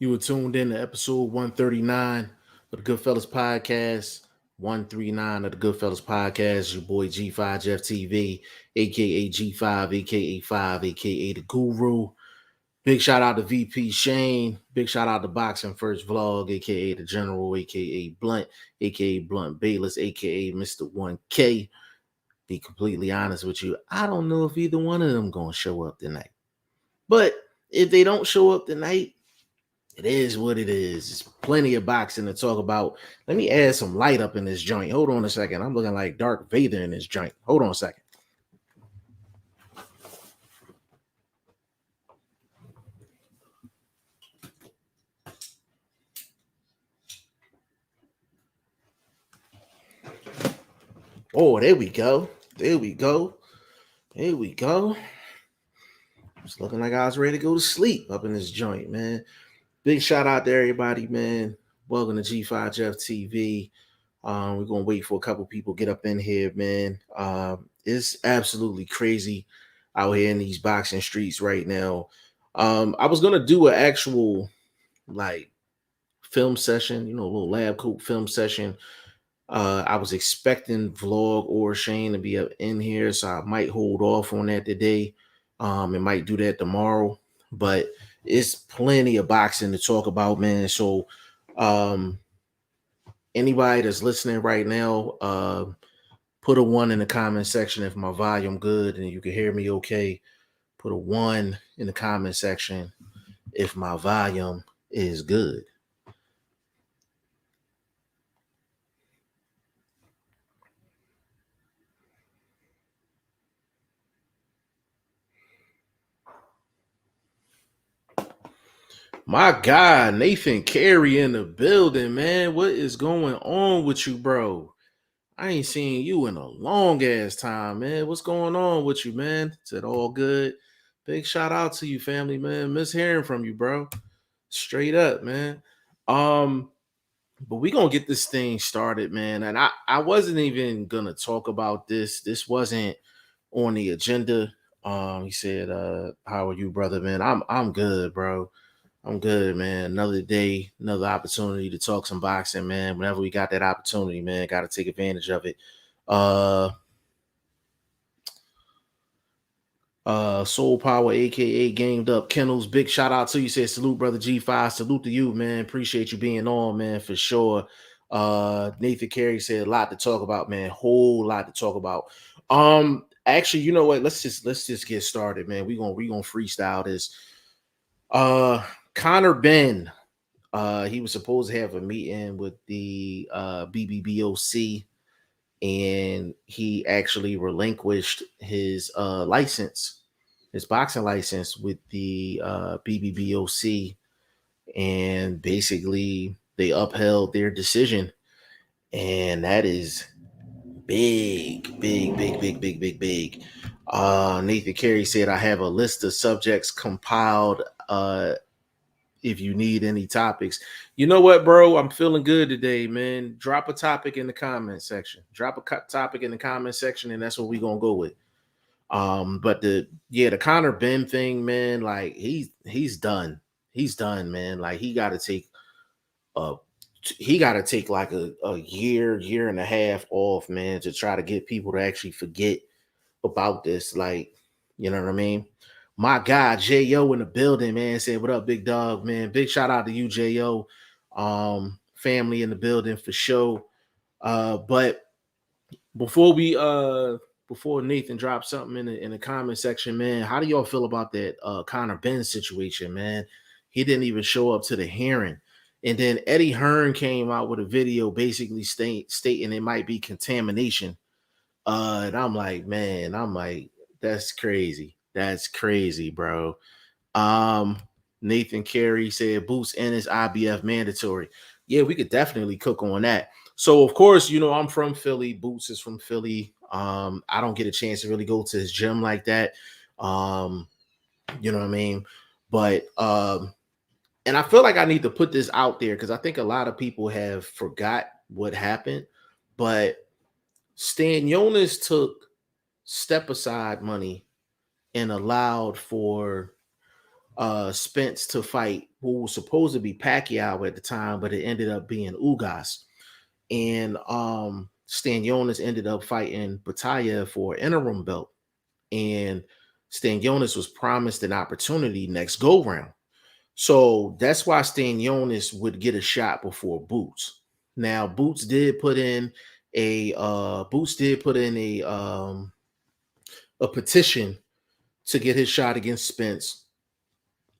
You were tuned in to episode 139 of the Goodfellas Podcast. 139 of the Goodfellas Podcast. Your boy G5 Jeff TV, aka G5, aka 5, aka the Guru. Big shout out to VP Shane. Big shout out to Boxing First Vlog, aka the General, aka Blunt, aka Blunt Bayless, aka Mr. 1K. Be completely honest with you, I don't know if either one of them gonna show up tonight. But if they don't show up tonight, it is what it is. There's plenty of boxing to talk about. Let me add some light up in this joint. Hold on a second. I'm looking like Darth Vader in this joint. Hold on a second. Oh, there we go. There we go. There we go. It's looking like I was ready to go to sleep up in this joint, man. Big shout out to everybody, man. Welcome to G5 Jeff TV. We're gonna wait for a couple people to get up in here, man. It's absolutely crazy out here in these boxing streets right now. I was gonna do an actual like film session, a little lab coat film session. I was expecting Vlog or Shane to be up in here, so I might hold off on that today. And might do that tomorrow, but it's plenty of boxing to talk about, man. So, anybody that's listening right now, put a one in the comment section if my volume good and you can hear me okay. Put a one in the comment section if my volume is good. My God, Nathan Carey in the building, man. What is going on with you, bro? I ain't seen you in a long ass time, man. What's going on with you, man? Is it all good? Big shout out to you, family, man. Miss hearing from you, bro. Straight up, man. Um, but we gonna get this thing started, man. And I wasn't even gonna talk about this. This wasn't on the agenda. He said, how are you, brother, man? I'm good, bro. I'm good, man. Another day, another opportunity to talk some boxing, man. Whenever we got that opportunity, man, got to take advantage of it. Uh, Soul Power, aka Gamed Up Kennels. Big shout out to you. Said salute, brother G5. Salute to you, man. Appreciate you being on, man, for sure. Nathan Carey said a lot to talk about, man. Whole lot to talk about. Actually, you know what? Let's just get started, man. We gonna freestyle this. Connor Ben. He was supposed to have a meeting with the BBBOC, and he actually relinquished his license, his boxing license with the BBBOC, and basically they upheld their decision, and that is big, big, big, big, big, big, big. Nathan Carey said, "I have a list of subjects compiled. If you need any topics." You know what, bro? I'm feeling good today, man. Drop a topic in the comment section. Drop a topic in the comment section, and that's what we're gonna go with. But the Connor Ben thing, man, like he's done. He's done, man. Like uh he gotta take like a year and a half off, man, to try to get people to actually forget about this. Like, you know what I mean? My God, J.O. in the building, man. Said, what up, big dog, man? Big shout out to you, J.O. Family in the building for sure. But before we before Nathan drops something in the comment section, man, how do y'all feel about that Connor Ben situation, man? He didn't even show up to the hearing. And then Eddie Hearn came out with a video basically stating it might be contamination. And I'm like, man, that's crazy. That's crazy, bro. Um, Nathan Carey said Boots and his IBF mandatory. Yeah, we could definitely cook on that. So of course, I'm from Philly. Boots is from Philly. I don't get a chance to really go to his gym like that. Um, you know what I mean? But and I feel like I need to put this out there because I think a lot of people have forgot what happened. But Stan Jonas took step aside money and allowed for Spence to fight who was supposed to be Pacquiao at the time, but it ended up being Ugas. And Stanionis ended up fighting Bataille for an interim belt. And Stanionis was promised an opportunity next go round. So that's why Stanionis would get a shot before Boots. Now Boots did put in a petition to get his shot against Spence.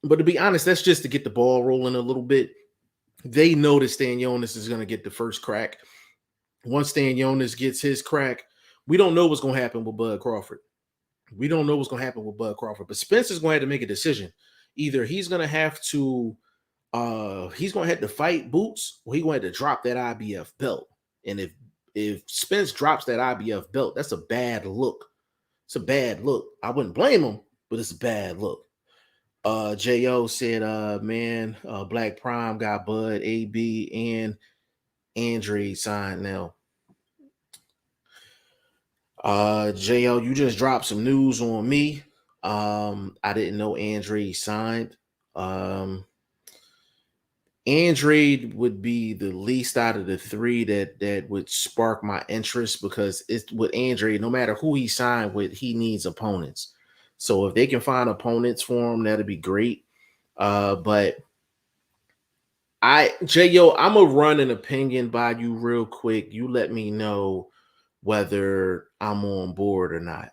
But to be honest, that's just to get the ball rolling a little bit. They know that Stanionis is going to get the first crack. Once Stanionis gets his crack, we don't know what's going to happen with Bud Crawford. We don't know what's going to happen with Bud Crawford, but Spence is going to have to make a decision. Either he's going to have to fight Boots, or he's going to have to drop that IBF belt. And if Spence drops that IBF belt, that's a bad look. It's a bad look. I wouldn't blame him, but it's a bad look. Jo said, man, Black Prime got Bud, AB, and Andre signed now. Jo, you just dropped some news on me. I didn't know Andre signed. Andre would be the least out of the three that would spark my interest, because it's with Andre, no matter who he signed with, he needs opponents. So if they can find opponents for him, that'd be great. But Jo, I'm gonna run an opinion by you real quick. You let me know whether I'm on board or not.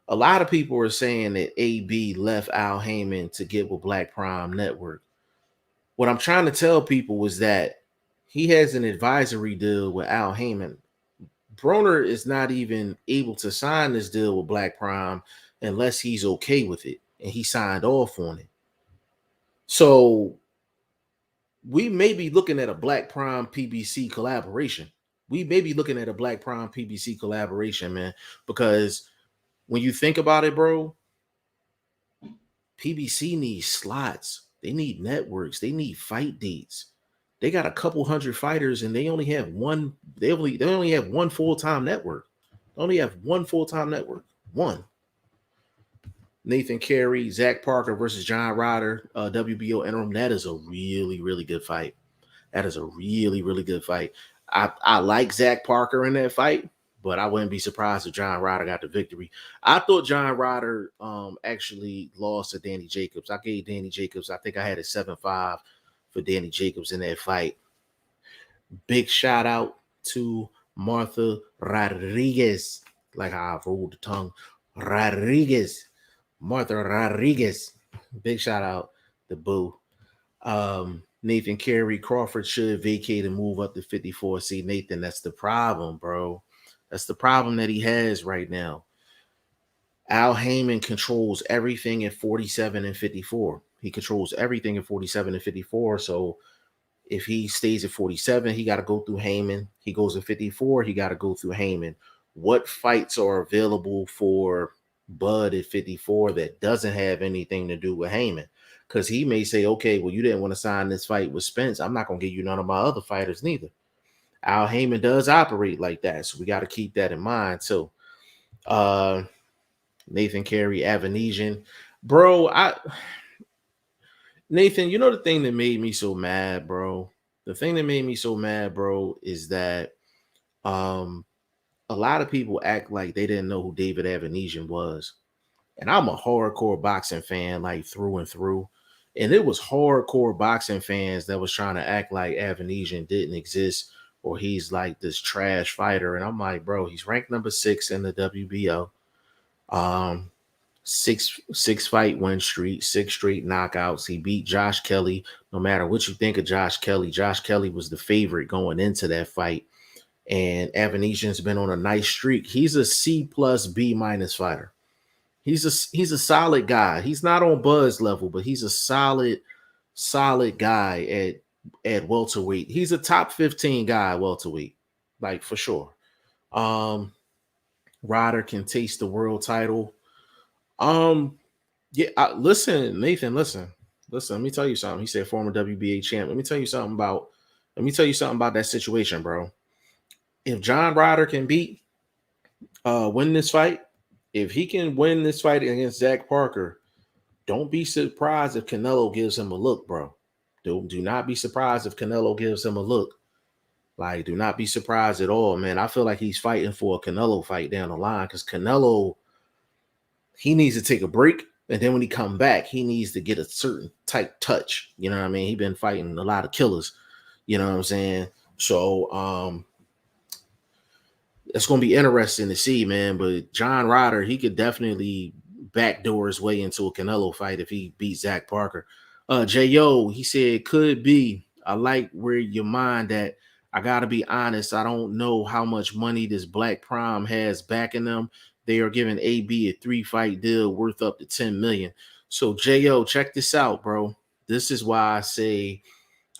A lot of people are saying that AB left Al Heyman to get with Black Prime Network. What I'm trying to tell people is that he has an advisory deal with Al Heyman. Broner is not even able to sign this deal with Black Prime unless he's okay with it, and he signed off on it. So we may be looking at a Black Prime PBC collaboration. Man, because when you think about it, bro, PBC needs slots. They need networks. They need fight dates. They got a couple hundred fighters, and they only have one. They only have one full-time network. One. Nathan Carey, Zach Parker versus John Ryder, WBO interim. That is a really, really good fight. I like Zach Parker in that fight, but I wouldn't be surprised if John Ryder got the victory. I thought John Ryder actually lost to Danny Jacobs. I gave Danny Jacobs, I think I had a 7-5 for Danny Jacobs in that fight. Big shout out to Martha Rodriguez, like how I rolled the tongue. Martha Rodriguez. Big shout out to Boo. Nathan Carey, Crawford should vacate and move up to 54. See, Nathan, that's the problem, bro. That's the problem that he has right now. Al Heyman controls everything at 47 and 54. He controls everything at 47 and 54. So if he stays at 47, he got to go through Heyman. He goes at 54, he got to go through Heyman. What fights are available for Bud at 54 that doesn't have anything to do with Heyman? Because he may say, okay, well, you didn't want to sign this fight with Spence. I'm not going to give you none of my other fighters neither. Al Heyman does operate like that, so we got to keep that in mind too. Nathan Carey, Avanesian. Bro, Nathan, you know the thing that made me so mad, bro? The thing that made me so mad, bro, is that a lot of people act like they didn't know who David Avanesian was. And I'm a hardcore boxing fan, like through and through. And it was hardcore boxing fans that was trying to act like Avanesian didn't exist, or he's like this trash fighter. And I'm like, bro, he's ranked number 6 in the WBO. Six fight win streak, 6 straight knockouts. He beat Josh Kelly. No matter what you think of Josh Kelly was the favorite going into that fight. And Avanesian's been on a nice streak. He's a C+ B- fighter. He's a solid guy. He's not on Buzz level, but he's a solid guy at welterweight. He's a top 15 guy at welterweight, like for sure. Ryder can taste the world title. Listen, Nathan, listen. Let me tell you something. He said former WBA champ. Let me tell you something about that situation, bro. If John Ryder can win this fight, if he can win this fight against Zach Parker, don't be surprised if Canelo gives him a look, bro. Do not be surprised if Canelo gives him a look. Like, do not be surprised at all, man. I feel like he's fighting for a Canelo fight down the line because Canelo, he needs to take a break. And then when he come back, he needs to get a certain tight touch. You know what I mean? He's been fighting a lot of killers. You know what I'm saying? So it's gonna be interesting to see, man. But John Ryder, he could definitely backdoor his way into a Canelo fight if he beats Zach Parker. J.O., he said, could be. I like where your mind at. I gotta be honest, I don't know how much money this Black Prime has backing them. They are giving AB a 3-fight deal worth up to 10 million. So J.O., check this out, bro. This is why I say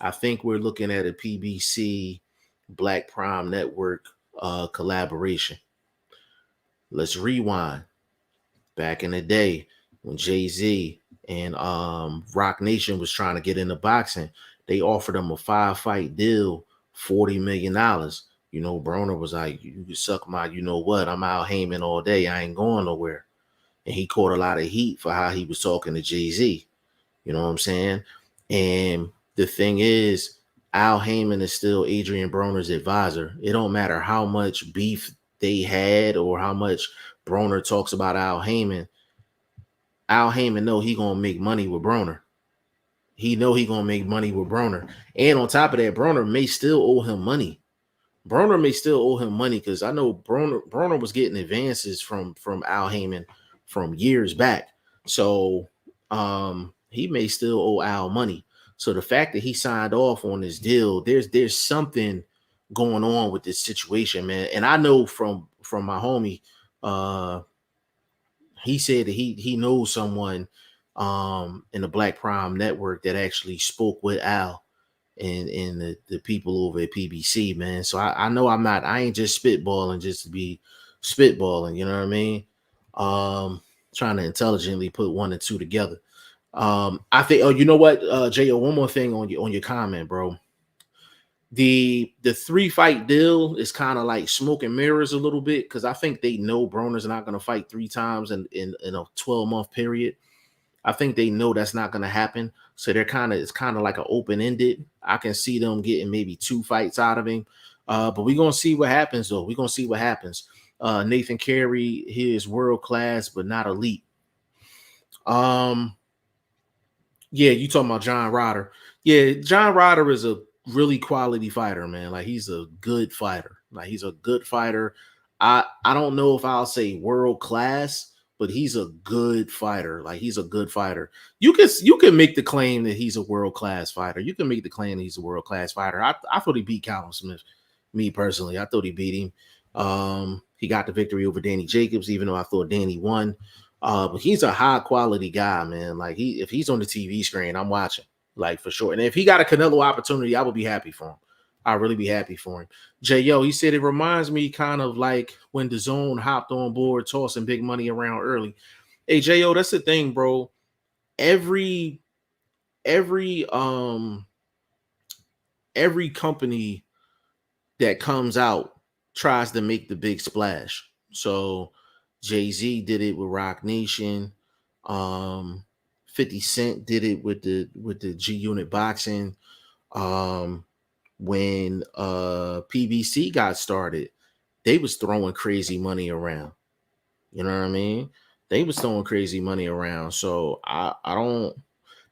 I think we're looking at a PBC Black Prime Network collaboration. Let's rewind. Back in the day when Jay-Z and Rock Nation was trying to get into boxing, they offered them a 5-fight deal, $40 million. You know, Broner was like, you can suck my, you know what, I'm Al Heyman all day. I ain't going nowhere. And he caught a lot of heat for how he was talking to Jay-Z. You know what I'm saying? And the thing is, Al Heyman is still Adrian Broner's advisor. It don't matter how much beef they had or how much Broner talks about Al Heyman. Al Heyman know he gonna make money with Broner. He know he gonna make money with Broner. And on top of that, Broner may still owe him money. Broner may still owe him money because I know Broner was getting advances from Al Heyman from years back. So he may still owe Al money. So the fact that he signed off on this deal, there's something going on with this situation, man. And I know from my homie, he said that he knows someone in the Black Prime Network that actually spoke with Al and the people over at PBC, man. So I know I ain't just spitballing just to be spitballing, you know what I mean? Trying to intelligently put one and two together. I think, oh, you know what, J.O., one more thing on your comment, bro. The 3-fight deal is kind of like smoke and mirrors a little bit because I think they know Broner's not going to fight 3 times in a 12-month period. I think they know that's not going to happen. So it's kind of like an open-ended. I can see them getting maybe 2 fights out of him. But we're going to see what happens, though. We're going to see what happens. Nathan Carey, he is world-class, but not elite. Yeah, you talking about John Ryder. Yeah, John Ryder is a really quality fighter, man. Like, he's a good fighter. Like, he's a good fighter. I don't know if I'll say world-class, but he's a good fighter. Like, he's a good fighter. You can make the claim that he's a world-class fighter. You can make the claim that he's a world-class fighter. I thought he beat Callum Smith. Me personally, I thought he beat him. He got the victory over Danny Jacobs, even though I thought Danny won. But he's a high-quality guy, man. Like, if he's on the TV screen, I'm watching, like, for sure. And if he got a Canelo opportunity, I would be happy for him. I'd really be happy for him. J.O., he said it reminds me kind of like when the Zone hopped on board tossing big money around early. Hey, J.O., that's the thing, bro. Every company that comes out tries to make the big splash. So Jay-Z did it with Rock Nation. 50 Cent did it with the G Unit Boxing. When PBC got started, they was throwing crazy money around. You know what I mean? They was throwing crazy money around. So I don't,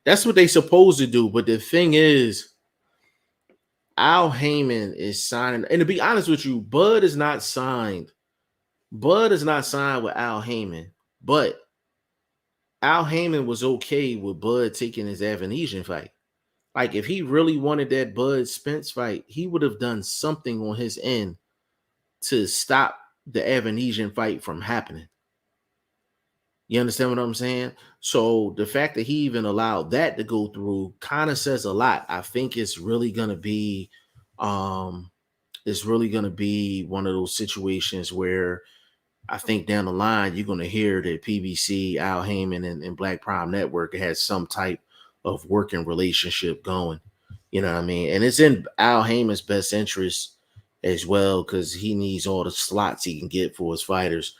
that's what they supposed to do. But the thing is, Al Heyman is signing, and to be honest with you, Bud is not signed. Bud is not signed with Al Heyman, but Al Heyman was okay with Bud taking his Avanesian fight. Like, if he really wanted that Bud Spence fight, he would have done something on his end to stop the Avanesian fight from happening. You understand what I'm saying? So the fact that he even allowed that to go through kind of says a lot. I think it's really gonna be one of those situations where I think down the line you're gonna hear that PBC, Al Heyman, and Black Prime Network has some type of working relationship going. You know what I mean? And it's in Al Heyman's best interest as well, because he needs all the slots he can get for his fighters.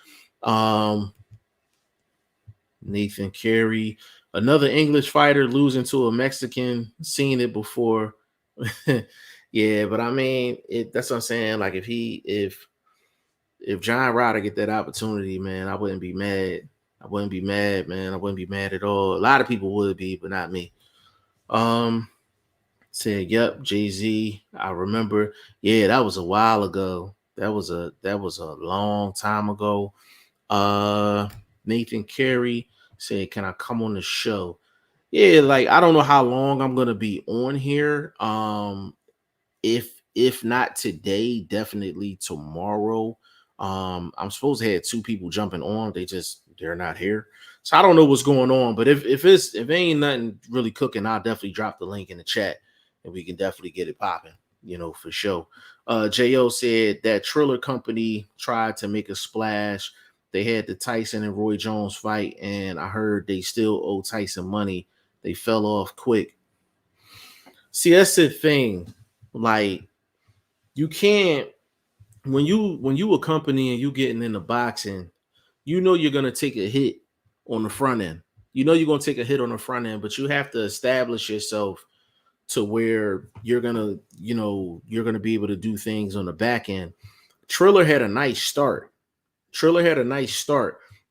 Nathan Carey, Another English fighter losing to a Mexican. Seen it before. Yeah, but I mean, that's what I'm saying. Like if John Ryder get that opportunity, man, I wouldn't be mad. I wouldn't be mad, man. I wouldn't be mad at all. A lot of people would be, but not me. Um, Said, "Yep, Jay Z. I remember. Yeah, that was a while ago. That was a long time ago." Uh, Nathan Carey said, "Can I come on the show?" Yeah, like I don't know how long I'm gonna be on here. If not today, definitely tomorrow. I'm supposed to have two people jumping on. They're not here. So I don't know what's going on. But if ain't nothing really cooking, I'll definitely drop the link in the chat and we can definitely get it popping, for sure. Jo said that Triller company tried to make a splash. They had the Tyson and Roy Jones fight, and I heard they still owe Tyson money. They fell off quick. See, that's the thing. Like, you can't when you a company and you getting into boxing, you're gonna take a hit on the front end. You're gonna take a hit on the front end, but you have to establish yourself to where you're gonna be able to do things on the back end. Triller had a nice start.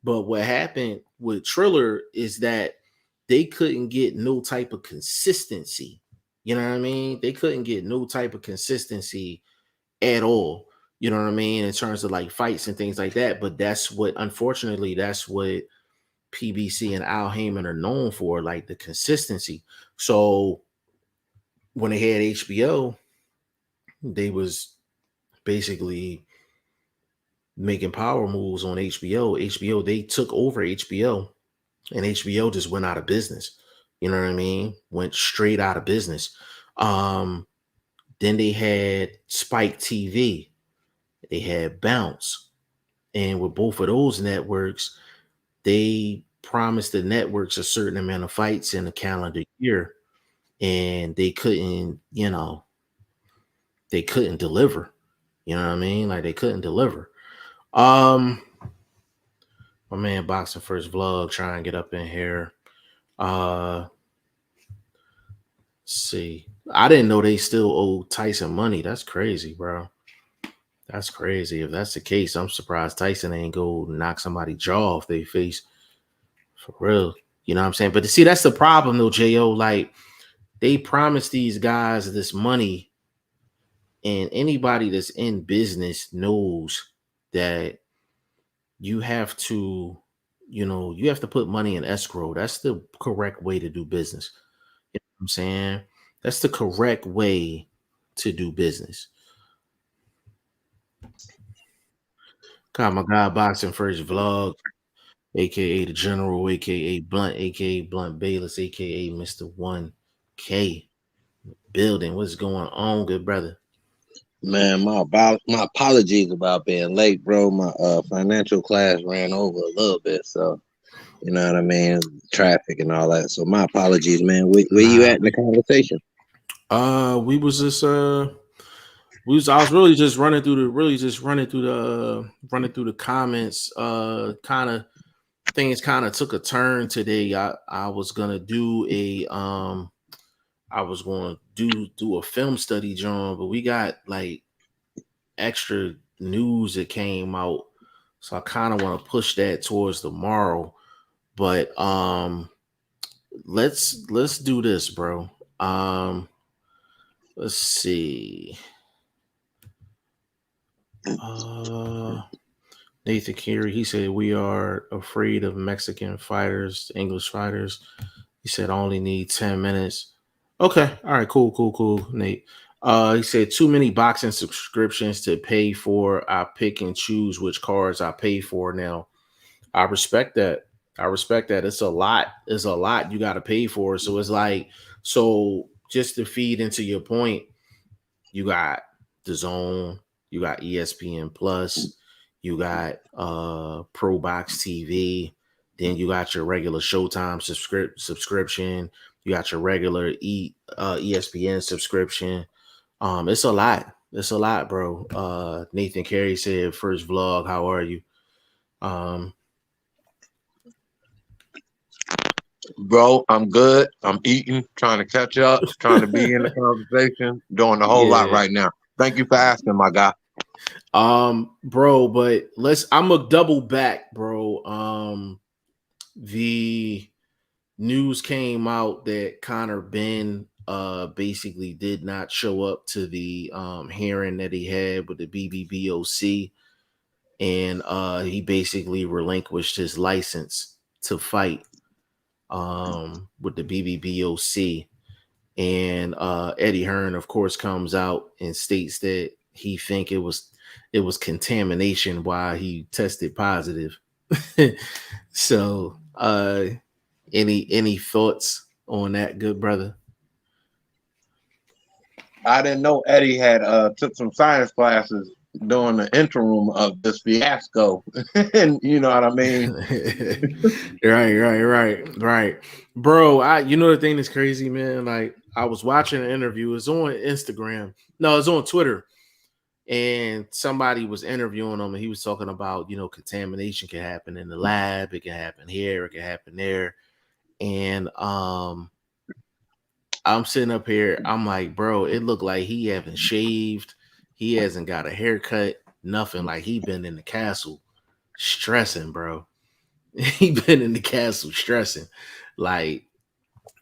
But what happened with Triller is that they couldn't get no type of consistency. You know what I mean? They couldn't get no type of consistency at all. You know what I mean? In terms of like fights and things like that. But unfortunately, that's what PBC and Al Heyman are known for, like the consistency. So when they had HBO, they was basically making power moves on HBO. HBO, they took over HBO and HBO just went out of business. You know what I mean? Went straight out of business. Um, then they had Spike TV, they had Bounce. And with both of those networks, they promised the networks a certain amount of fights in a calendar year, and they couldn't deliver. You know what I mean? Like they couldn't deliver. Um, my man Boxing First Vlog trying to get up in here. Let's see. I didn't know they still owe Tyson money. That's crazy, bro. That's crazy. If that's the case, I'm surprised Tyson ain't go knock somebody jaw off their face. For real. You know what I'm saying? But to see, that's the problem though, Jo. Like they promise these guys this money, and anybody that's in business knows that you have to, you have to put money in escrow. That's the correct way to do business. You know what I'm saying? That's the correct way to do business. God, my God, Boxing First Vlog, aka the General, aka Blunt, aka Blunt Bayless, aka Mr. 1K building. What's going on, good brother? Man, my apologies about being late, bro. My financial class ran over a little bit, so you know what I mean, traffic and all that. So my apologies, man. Where you Nah, at in the conversation? we was just I was really just running through the comments. Kind of things kind of took a turn today. I was gonna do a I was going to do a film study, John, but we got like extra news that came out, so I kind of want to push that towards tomorrow. But let's do this, bro. Let's see. Uh, Nathan Carey, he said we are afraid of Mexican fighters, English fighters. He said I only need 10 minutes. Okay. All right. Cool, Nate. He said too many boxing subscriptions to pay for. I pick and choose which cards I pay for now. I respect that. I respect that. It's a lot. It's a lot you got to pay for. So it's like, so just to feed into your point, you got the zone, you got ESPN Plus, you got Pro Box TV, then you got your regular Showtime subscription, you got your regular ESPN subscription. It's a lot. It's a lot, bro. Nathan Carey said, first vlog, how are you? Um, Bro, I'm good. I'm eating, trying to catch up, trying to be in the conversation, doing a whole lot Yeah. right now. Thank you for asking, my guy. Bro, but I'm a double back, bro. The news came out that Connor Ben basically did not show up to the hearing that he had with the BBBOC, and he basically relinquished his license to fight with the BBBOC. And Eddie Hearn, of course, comes out and states that he think it was contamination while he tested positive. So any thoughts on that, good brother? I didn't know Eddie had took some science classes during the interim of this fiasco. And you know what I mean? right. Bro, the thing that's crazy, man. Like, I was watching an interview. It's on Instagram. No, it's on Twitter. And somebody was interviewing him, and he was talking about, contamination can happen in the lab, it can happen here, it can happen there. And I'm sitting up here, I'm like, bro, it looked like he haven't shaved, he hasn't got a haircut, nothing. Like, he been in the castle stressing, bro. He been in the castle stressing. Like,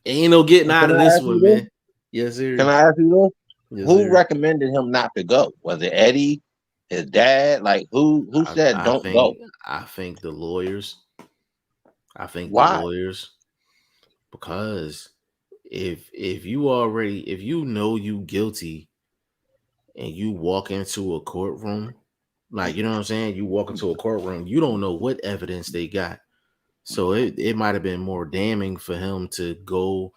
ain't no getting out Can of I this ask you one, this? man. Yes, sir. Can I ask you this? Yes, Who sir. recommended him not to go? Was it Eddie, his dad? Like who said don't go? I think the lawyers. I think the Why? lawyers, because if you know you guilty and you walk into a courtroom, like, you know what I'm saying, you walk into a courtroom, you don't know what evidence they got. So it might have been more damning for him to go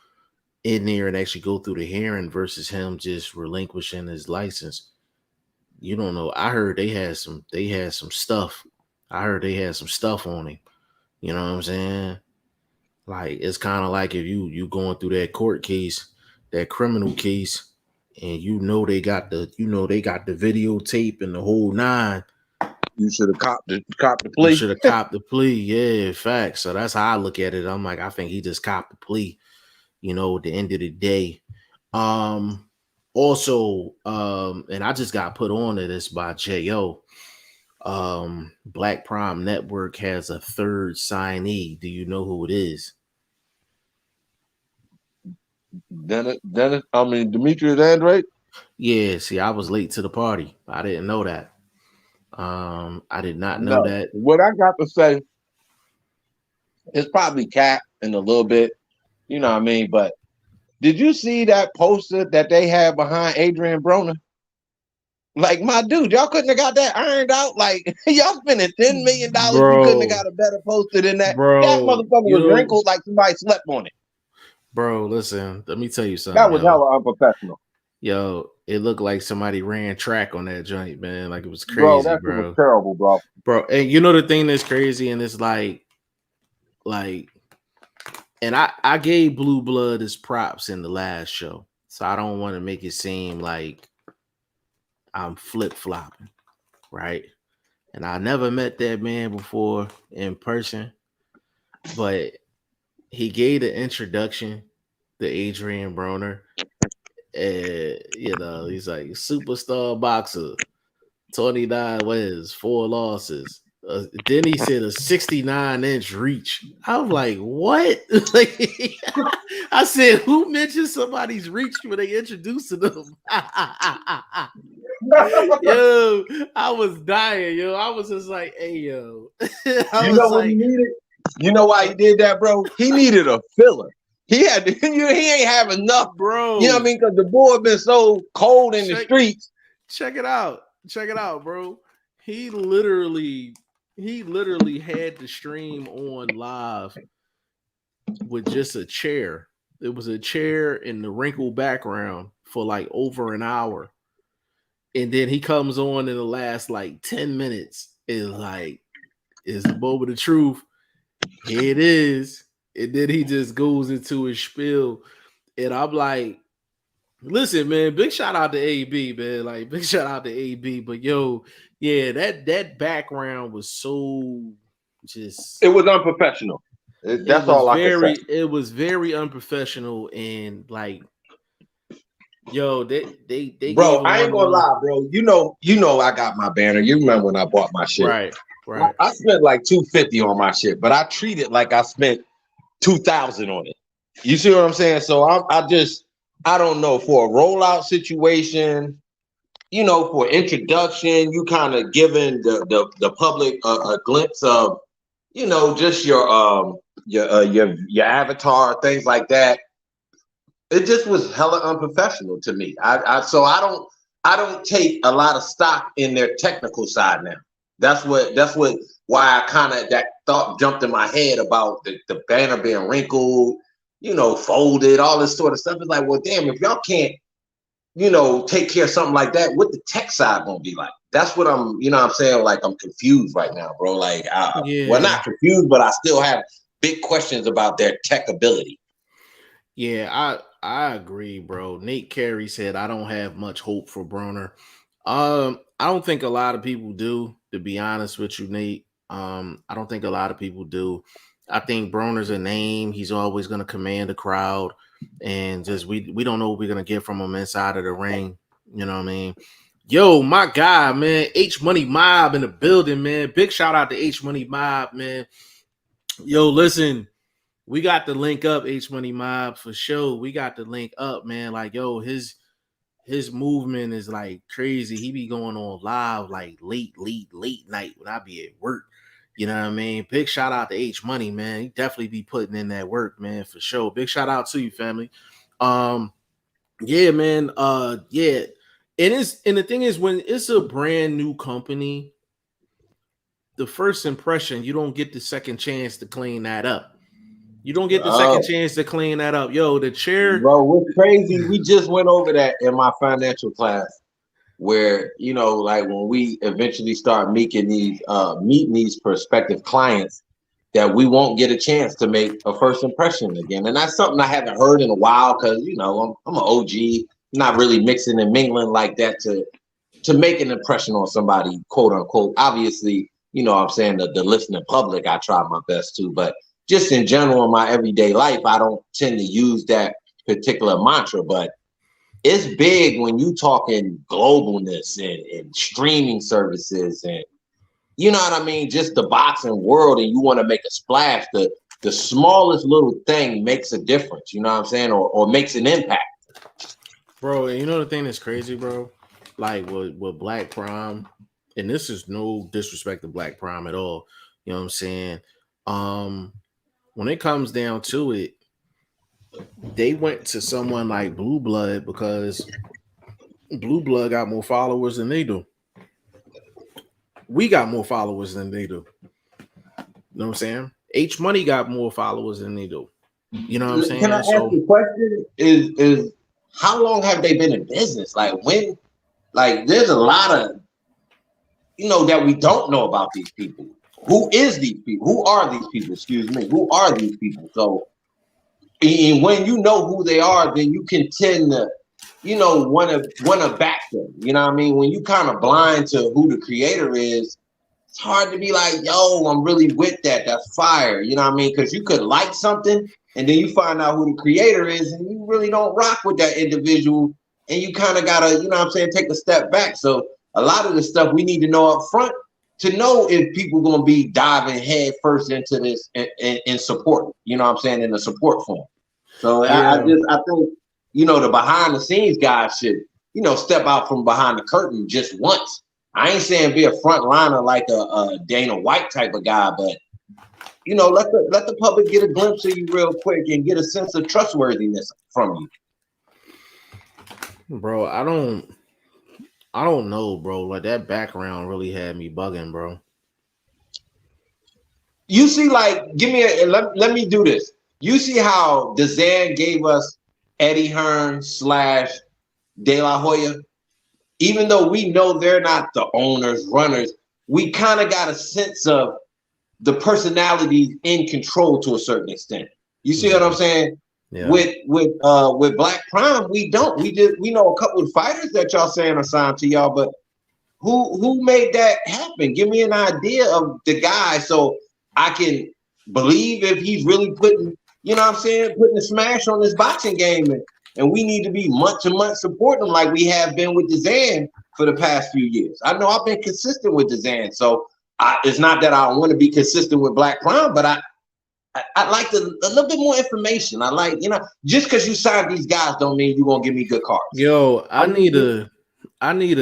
in there and actually go through the hearing versus him just relinquishing his license. You don't know. I heard they had some stuff. I heard they had some stuff on him. You know what I'm saying? Like, it's kind of like if you going through that court case, that criminal case, and they got the videotape and the whole nine. You should have copped the You plea. should have copped the plea. Yeah, facts. So that's how I look at it. I'm like, I think he just copped the plea. At the end of the day. Also, and I just got put on to this by J.O. Black Prime Network has a third signee. Do you know who it is? Demetrius Andrade. Yeah, see, I was late to the party. I didn't know that. I did not know No. that. What I got to say, it's probably Cap in a little bit. You know what I mean? But did you see that poster that they had behind Adrian Broner? Like, my dude, y'all couldn't have got that ironed out. Like, y'all spending $10 million. You couldn't have got a better poster than that. That motherfucker was wrinkled like somebody slept on it. Bro, listen, let me tell you something. That was hella unprofessional. Yo, it looked like somebody ran track on that joint, man. Like, it was crazy, bro. That was terrible, bro. Bro, and you know the thing that's crazy, and it's like, and I gave Blue Blood his props in the last show, so I don't want to make it seem like I'm flip-flopping, right? And I never met that man before in person, but he gave the introduction to Adrian Broner. And, he's like, superstar boxer, 29 wins, 4 losses. Then he said a 69-inch reach. I was like, what? Like, I said, who mentioned somebody's reach when they introduced them? Yo, I was dying, yo. I was just like, hey, yo. You know what he needed? You know why he did that, bro? He needed a filler. He had to, he ain't have enough, bro. You know what I mean? Because the boy been so cold in the streets. Check it out, bro. He literally had the stream on live with just a chair. It was a chair in the wrinkled background for like over an hour. And then he comes on in the last like 10 minutes. Is like, is the moment of truth. Here it is. And then he just goes into his spiel. And I'm like, listen, man, big shout out to AB, man. Like, big shout out to AB. But yo, yeah, that background was so just, it was unprofessional. That's all I can say. It was very unprofessional and like, yo, they gave Bro, him I one ain't of gonna those. lie, bro. I got my banner. You remember when I bought my shit? Right, right. I spent like $250 on my shit, but I treat it like I spent $2,000 on it. You see what I'm saying? So I don't know, for a rollout situation, for introduction, you kind of giving the public a glimpse of, just your avatar, things like that. It just was hella unprofessional to me. So I don't take a lot of stock in their technical side now. That's why I kind of, that thought jumped in my head about the banner being wrinkled, folded, all this sort of stuff. It's like, well, damn, if y'all can't, take care of something like that, what the tech side gonna be like? That's what I'm saying. Like, I'm confused right now, bro. Like, well, Yeah. not confused, but I still have big questions about their tech ability. Yeah, I agree, bro. Nate Carey said I don't have much hope for Broner. I don't think a lot of people do, to be honest with you, Nate. I don't think a lot of people do. I think Broner's a name. He's always going to command the crowd, and just we don't know what we're going to get from him inside of the ring. You know what I mean? Yo, my guy, man, H Money Mob in the building, man. Big shout out to H Money Mob, man. Yo, listen. We got the link up, H Money Mob, for sure. We got the link up, man. Like, yo, his movement is like crazy. He be going on live like late night when I be at work. You know what I mean? Big shout out to H Money, man. He definitely be putting in that work, man, for sure. Big shout out to you, family. Yeah, man. Yeah. And the thing is, when it's a brand new company, the first impression, you don't get the second chance to clean that up. You don't get the second chance to clean that up. Yo, the chair. Bro, what's crazy, we just went over that in my financial class where, like when we eventually start meeting these prospective clients, that we won't get a chance to make a first impression again. And that's something I haven't heard in a while because, I'm an OG, not really mixing and mingling like that to make an impression on somebody, quote unquote. Obviously, I'm saying the listening public, I try my best to, but just in general in my everyday life, I don't tend to use that particular mantra, but it's big when you talking globalness and streaming services and, you know what I mean, just the boxing world, and you want to make a splash. The smallest little thing makes a difference, you know what I'm saying, or makes an impact. Bro, you know the thing that's crazy, bro? Like with Black Prime, and this is no disrespect to Black Prime at all, you know what I'm saying? When it comes down to it, they went to someone like Blue Blood because Blue Blood got more followers than they do. We got more followers than they do. You know what I'm saying? H Money got more followers than they do. You know what I'm saying? Can I ask you a question? Is how long have they been in business? Like, when? Like, there's a lot of, that we don't know about these people. Who is these people? Who are these people? Excuse me. Who are these people? So, and when you know who they are, then you can tend to, want to back them. You know what I mean? When you kind of blind to who the creator is, it's hard to be like, yo, I'm really with that. That's fire. You know what I mean? Because you could like something and then you find out who the creator is and you really don't rock with that individual. And you kind of got to, take a step back. So a lot of the stuff we need to know up front to know if people going to be diving head first into this in support, in the support form. So yeah. I think, the behind the scenes guys should, step out from behind the curtain just once. I ain't saying be a front liner like a Dana White type of guy, but, let the public get a glimpse of you real quick and get a sense of trustworthiness from you. Bro, I don't know, bro. Like, that background really had me bugging, bro. You see, like, let me do this. You see how Dazan gave us Eddie Hearn / De La Hoya? Even though we know they're not the owners, runners, we kind of got a sense of the personalities in control to a certain extent. You see what I'm saying? Yeah. With Black Prime, we don't. We know a couple of fighters that y'all saying are signed to y'all, but who made that happen? Give me an idea of the guy so I can believe if he's really putting, you know what I'm saying, putting a smash on this boxing game. And we need to be month to month supporting him like we have been with Dezan for the past few years. I know I've been consistent with Dezan. So it's not that I want to be consistent with Black Prime, but I like a little bit more information. I like, just because you signed these guys don't mean you're going to give me good cards. Yo, I need an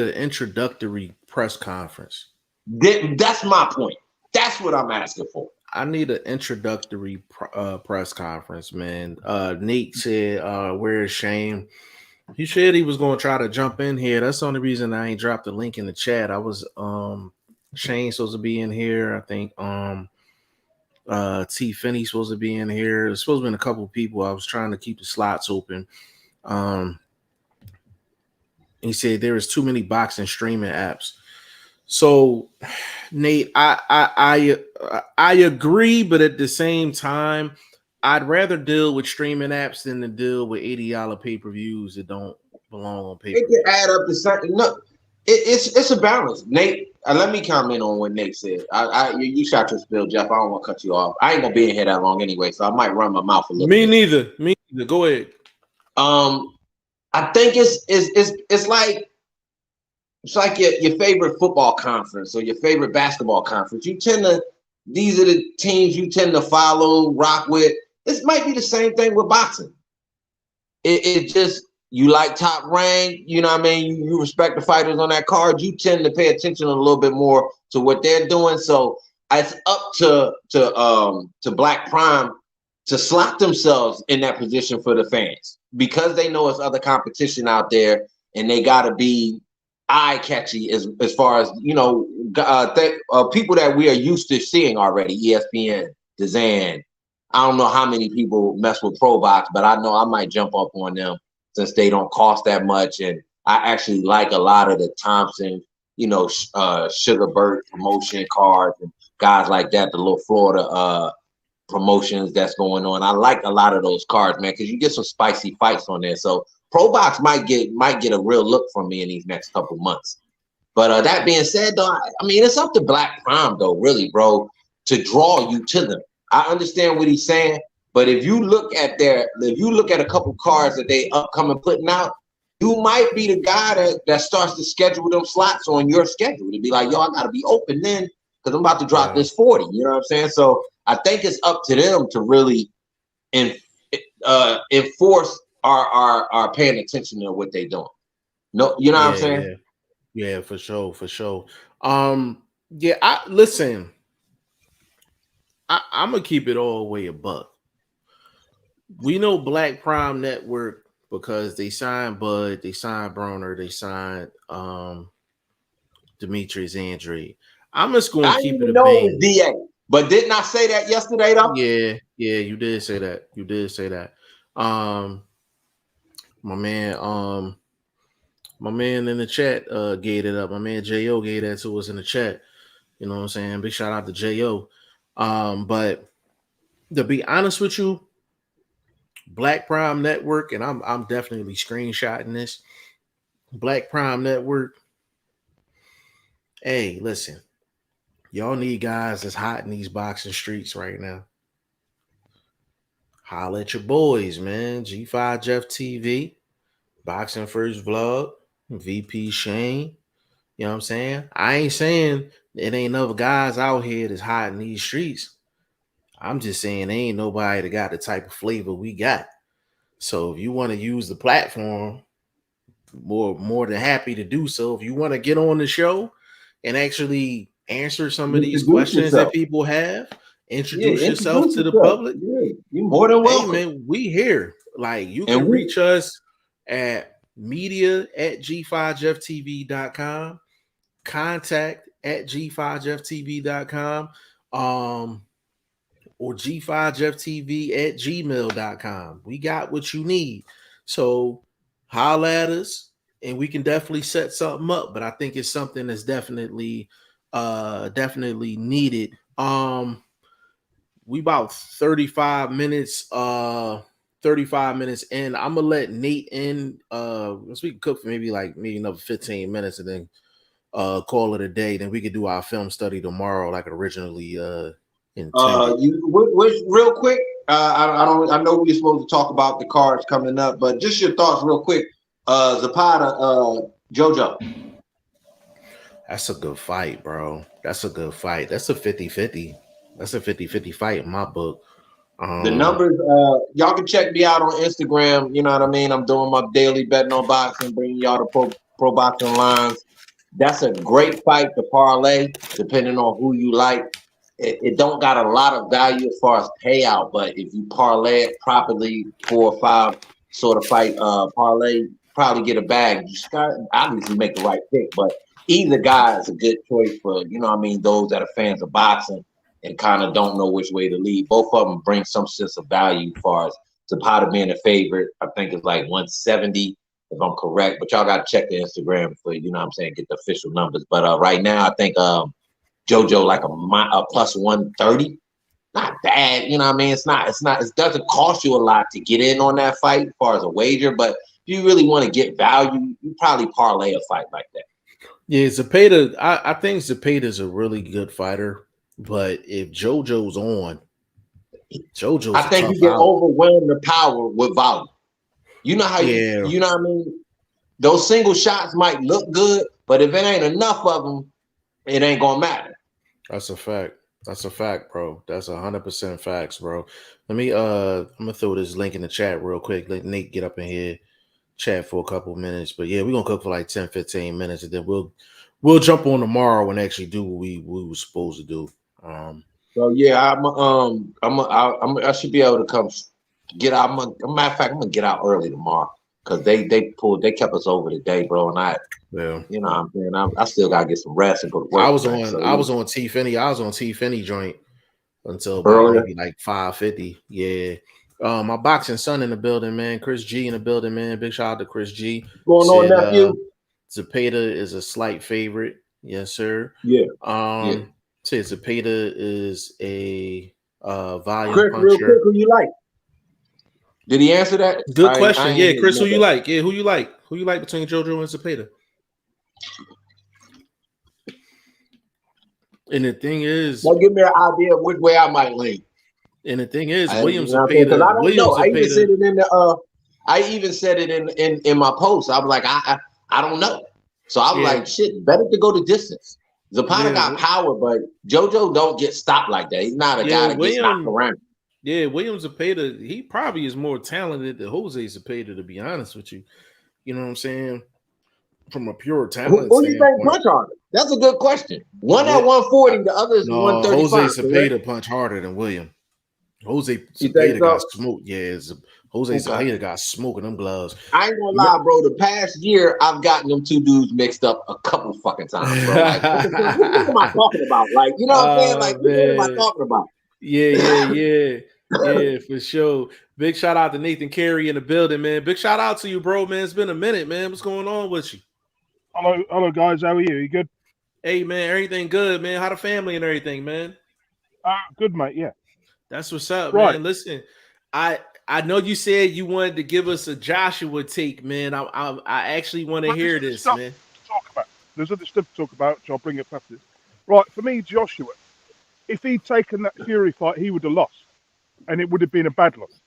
introductory press conference. That's my point. That's what I'm asking for. I need an introductory press conference, man. Nate said, where's Shane? He said he was going to try to jump in here. That's the only reason I ain't dropped the link in the chat. I was Shane's supposed to be in here. I think T Finney's supposed to be in here. There's supposed to be a couple of people. I was trying to keep the slots open. He said there is too many boxing streaming apps. So, Nate, I agree, but at the same time, I'd rather deal with streaming apps than to deal with $80 pay-per-views that don't belong on pay-per-view. It can add up to something. No, it's a balance. Nate, let me comment on what Nate said. You shot your spill, Jeff. I don't want to cut you off. I ain't gonna be in here that long anyway, so I might run my mouth a little bit. Me neither. Go ahead. I think it's like your favorite football conference or your favorite basketball conference. These are the teams you tend to follow, rock with. This might be the same thing with boxing. It just, you like Top Rank, you know what I mean? You respect the fighters on that card. You tend to pay attention a little bit more to what they're doing. So it's up to Black Prime to slot themselves in that position for the fans because they know it's other competition out there and they got to be eye-catchy as far as, people that we are used to seeing already, ESPN, Dezan. I don't know how many people mess with ProBox, but I know I might jump up on them since they don't cost that much. And I actually like a lot of the Thompson, Sugarbird promotion cards and guys like that, the little Florida promotions that's going on. I like a lot of those cards, man, because you get some spicy fights on there. So ProBox might get a real look from me in these next couple months. But that being said, though, I mean, it's up to Black Prime, though, really, bro, to draw you to them. I understand what he's saying, but if you look at a couple cards that they upcoming putting out, you might be the guy that starts to schedule them slots on your schedule to be like, yo, I gotta be open then because I'm about to drop this 40. You know what I'm saying? So I think it's up to them to really enforce our paying attention to what they're doing. No, you know what I'm saying? Yeah, for sure. Listen. I'm gonna keep it all the way a buck. We know Black Prime Network because they signed Bud, they signed Broner, they signed Demetrius Andre. I'm just gonna keep it a bang. DA, but didn't I say that yesterday though? Yeah, you did say that. My man in the chat gave it up. My man J.O. gave that to us in the chat. You know what I'm saying? Big shout out to J.O. But to be honest with you, Black Prime Network, and I'm definitely screenshotting this. Black Prime Network. Hey, listen, y'all need guys that's hot in these boxing streets right now. Holla at your boys, man. G5 Jeff TV, Boxing First Vlog, VP Shane. You know what I'm saying? I ain't saying it ain't other guys out here that's hot in these streets. I'm just saying there ain't nobody that got the type of flavor we got. So if you want to use the platform, more than happy to do so. If you want to get on the show and actually answer some of these questions that people have, introduce yourself to the public. Yeah, you're more than welcome. Hey, man, we here. Like, you can reach us at media@g5jeftv.com, contact@g5jeftv.com, or g5jeftv@gmail.com. We got what you need. So holla at us and we can definitely set something up. But I think it's something that's definitely needed. We about 35 minutes in. I'm gonna let Nate in. We can cook for maybe another 15 minutes and then call it a day. Then we could do our film study tomorrow like originally intended. Real quick. I don't. I know we're supposed to talk about the cards coming up, but just your thoughts, real quick. Zapata, JoJo. That's a good fight, bro. That's a good fight. That's a 50-50. That's a 50-50 fight in my book. The numbers, y'all can check me out on Instagram. You know what I mean? I'm doing my daily betting on boxing, bringing y'all the pro boxing lines. That's a great fight to parlay, depending on who you like. It don't got a lot of value as far as payout, but if you parlay it properly, 4 or 5 sort of fight parlay, probably get a bag. You just got obviously make the right pick, but either guy is a good choice for, you know what I mean, those that are fans of boxing and kind of don't know which way to lead. Both of them bring some sense of value as far as Zapata being a favorite. I think it's like 170 if I'm correct, but y'all got to check the Instagram for, you know what I'm saying, get the official numbers. But right now, I think JoJo like a plus 130. Not bad, you know what I mean? It doesn't cost you a lot to get in on that fight as far as a wager, but if you really want to get value, you probably parlay a fight like that. Yeah, Zapata, I think Zapata's a really good fighter, but if JoJo's on, JoJo's I think you get overwhelmed the power with volume. You know how you know what I mean? Those single shots might look good, but if it ain't enough of them, it ain't gonna matter. That's a fact. That's a fact, bro. That's 100% facts, bro. Let me I'm gonna throw this link in the chat real quick. Let Nate get up in here, chat for a couple minutes. But yeah, we're gonna cook for like 10-15 minutes, and then we'll jump on tomorrow and actually do what we were supposed to do. So yeah, I should be able to come get out. Matter of fact, I'm gonna get out early tomorrow because they kept us over today, bro. And you know what I'm saying, I still gotta get some rest and go to work. I was on T Finney. I was on T Finney joint until about maybe like 5:50. Yeah. My boxing son in the building, man. Chris G in the building, man. Big shout out to Chris G. What's going on, nephew? Zapata is a slight favorite. Yes, sir. Yeah. Says Zapata is a volume Chris, puncher. Real quick, who you like? Did he answer that? Good question. Yeah, Chris, who you like? Yeah, who you like? Who you like between JoJo and Zapata? And the thing is, well, give me an idea of which way I might lean. And the thing is, William Zapata. I don't know. I even said it in the. I even said it in my post. I was like, I don't know. So I was like, shit, better to go the distance. Zapata got power, but JoJo don't get stopped like that. He's not a guy that gets knocked around. Yeah, William Zapata, he probably is more talented than Jose Zapata, to be honest with you. You know what I'm saying? From a pure talent who you think punch harder? That's a good question. One at 140, the other is 135. Jose Zapata punch harder than William. Jose Zapata got smoked. Yeah, Jose Zapata got smoke in them gloves. I ain't gonna lie, bro. The past year, I've gotten them two dudes mixed up a couple fucking times, bro. Like, what am I talking about? Like, you know what I'm saying? Like, what am I talking about? Yeah, for sure. Big shout out to Nathan Carey in the building, man. Big shout out to you, bro, man. It's been a minute, man. What's going on with you? Hello, guys. How are you? You good? Hey, man. Everything good, man. How the family and everything, man? Good, mate. Yeah. That's what's up, man. Listen, I know you said you wanted to give us a Joshua take, man. I actually want to hear this, man. To talk about. There's other stuff to talk about, which I'll bring up after this. Right, for me, Joshua, if he'd taken that Fury fight, he would have lost, and it would have been a bad loss.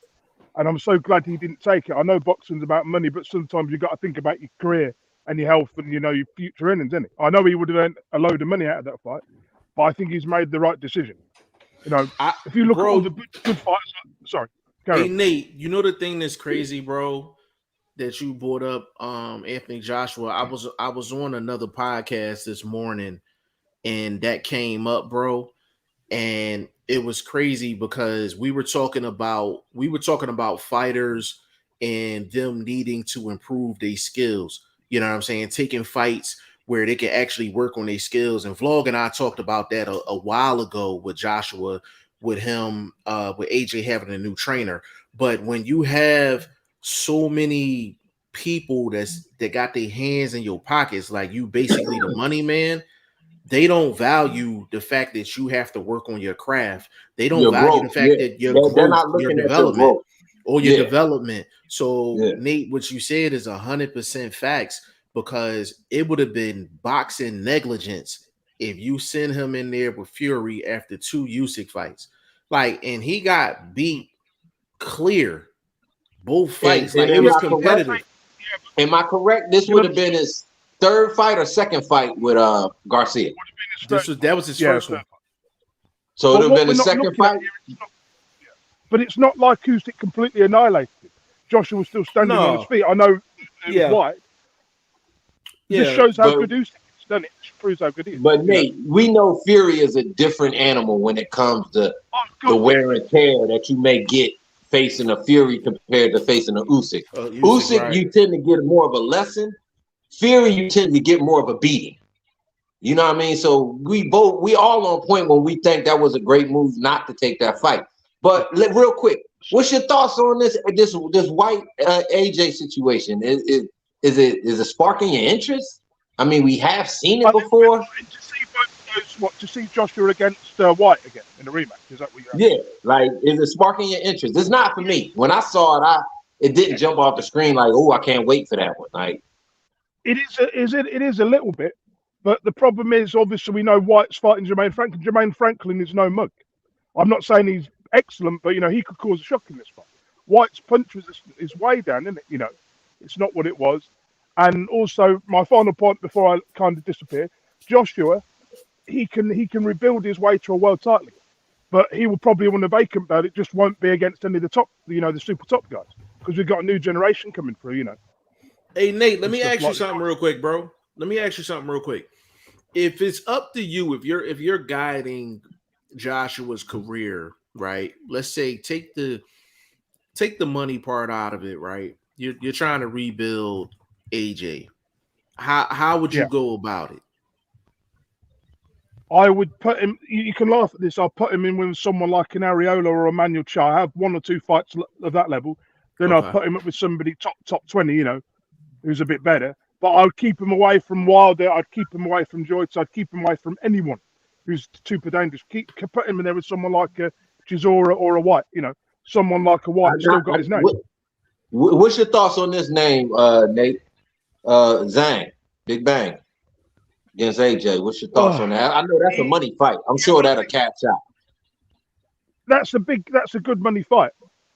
And I'm so glad he didn't take it. I know boxing's about money, but sometimes you've got to think about your career and your health and, your future earnings, isn't it? I know he would have earned a load of money out of that fight, but I think he's made the right decision. If you look at all the good fights, sorry. Hey, Nate, you know the thing that's crazy, bro, that you brought up, Anthony Joshua. I was on another podcast this morning, and that came up, bro, and it was crazy because we were talking about fighters and them needing to improve their skills. You know what I'm saying? Taking fights where they can actually work on their skills. And Vlog and I talked about that a while ago with Joshua, with him, with AJ having a new trainer. But when you have so many people that got their hands in your pockets, like you basically the money man, they don't value the fact that you have to work on your craft. They don't value the fact that your growth, your development, or your development. So Nate, what you said is 100% facts, because it would have been boxing negligence if you send him in there with Fury after 2 Usyk fights, like, and he got beat clear both fights, And like it am was I correct? competitive. Am I correct? This would have been his third fight or second fight with Garcia. That was his first one. So it would have been the second fight. But it's not like Usyk completely annihilated him. Joshua was still standing on his feet. I know it was white. This shows how good Usyk is, doesn't it? It proves how good he is. But Nate, we know Fury is a different animal when it comes to the wear and tear that you may get facing a Fury compared to facing a Usyk. Usyk, right. You tend to get more of a lesson. Fury, you tend to get more of a beating. You know what I mean? So we all on point when we think that was a great move not to take that fight. But real quick, what's your thoughts on this white AJ situation? Is it sparking your interest? I mean, we have seen it before. To see Joshua against White again in a rematch? Is that what you're asking? Yeah, like, is it sparking your interest? It's not for me. When I saw it, it didn't jump off the screen like, oh, I can't wait for that one. Like, it is a little bit, but the problem is, obviously, we know White's fighting Jermaine Franklin. Jermaine Franklin is no mug. I'm not saying he's excellent, but he could cause a shock in this fight. White's punch is way down, isn't it? It's not what it was. And also, my final point before I kind of disappear, Joshua, he can rebuild his way to a world title, but he will probably win a vacant belt. It just won't be against any of the top, the super top guys, because we've got a new generation coming through. Hey Nate, let me ask you something real quick, bro. Let me ask you something real quick. If it's up to you, if you're guiding Joshua's career, right? Let's say take the money part out of it, right? You're trying to rebuild AJ. How would you go about it? I would put him. You can laugh at this. I'll put him in with someone like an Areola or a Manuel Char. I have 1 or 2 fights of that level. Then I'll put him up with somebody top 20. Who's a bit better. But I'd keep him away from Wilder. I'd keep him away from Joyce. I'd keep him away from anyone who's super dangerous. Put him in there with someone like a Chisora or a White. Someone like a White still got his name. What's your thoughts on this name, Nate? Zhang, Big Bang against AJ. What's your thoughts on that? I know that's a money fight. I'm sure that'll catch out. That's a good money fight.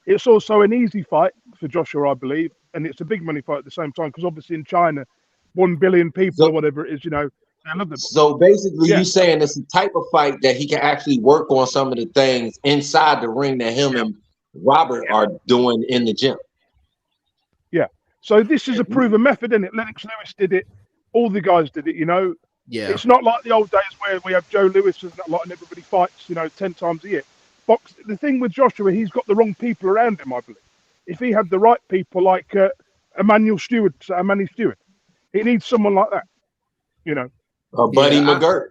It's also an easy fight for Joshua, I believe, and it's a big money fight at the same time because obviously in China, 1 billion people or whatever it is, they love the. So basically, you're saying it's a type of fight that he can actually work on some of the things inside the ring that him and Robert are doing in the gym. Yeah. So this is a proven method, isn't it? Lennox Lewis did it. All the guys did it, Yeah. It's not like the old days where we have Joe Lewis and everybody fights, 10 times a year. The thing with Joshua, he's got the wrong people around him, I believe. If he had the right people like Emmanuel Stewart, he needs someone like that, A Buddy McGirt.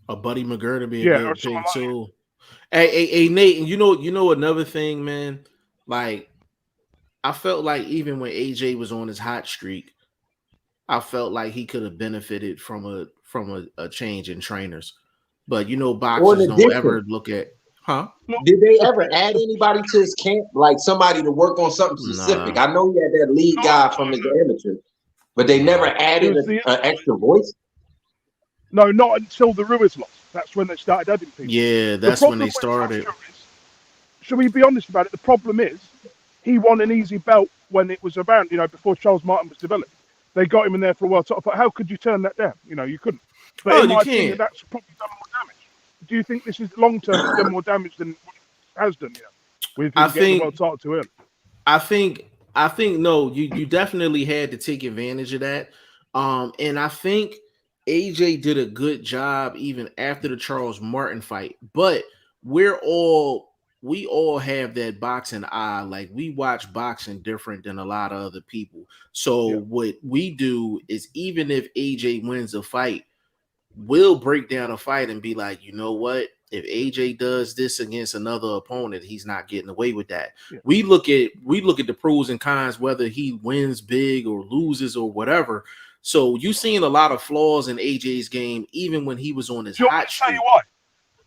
A Buddy McGirt would be a good pick too. Hey, Nate, and you know another thing, man. Like, I felt like even when AJ was on his hot streak, I felt like he could have benefited from a change in trainers. But boxers don't ever look at, Did they ever add anybody to his camp, like somebody to work on something specific? Nah. I know he had that lead guy from his amateur, but they never added an extra voice. No, not until the Ruiz loss. That's when they started adding people. Yeah, that's when they started. Should we be honest about it? The problem is he won an easy belt when it was around, before Charles Martin was developed. They got him in there for a world title. But how could you turn that down? You couldn't. But in my opinion, that's probably done more damage. Do you think this is long term done more damage than what it has done? With getting the world title too early. I think no. You definitely had to take advantage of that. And I think AJ did a good job even after the Charles Martin fight. But we all have that boxing eye. Like, we watch boxing different than a lot of other people. So what we do is, even if AJ wins a fight, we'll break down a fight and be like, you know what? If AJ does this against another opponent, he's not getting away with that. Yeah. We look at the pros and cons, whether he wins big or loses or whatever. So you've seen a lot of flaws in AJ's game, even when he was on his hot streak. Tell you what.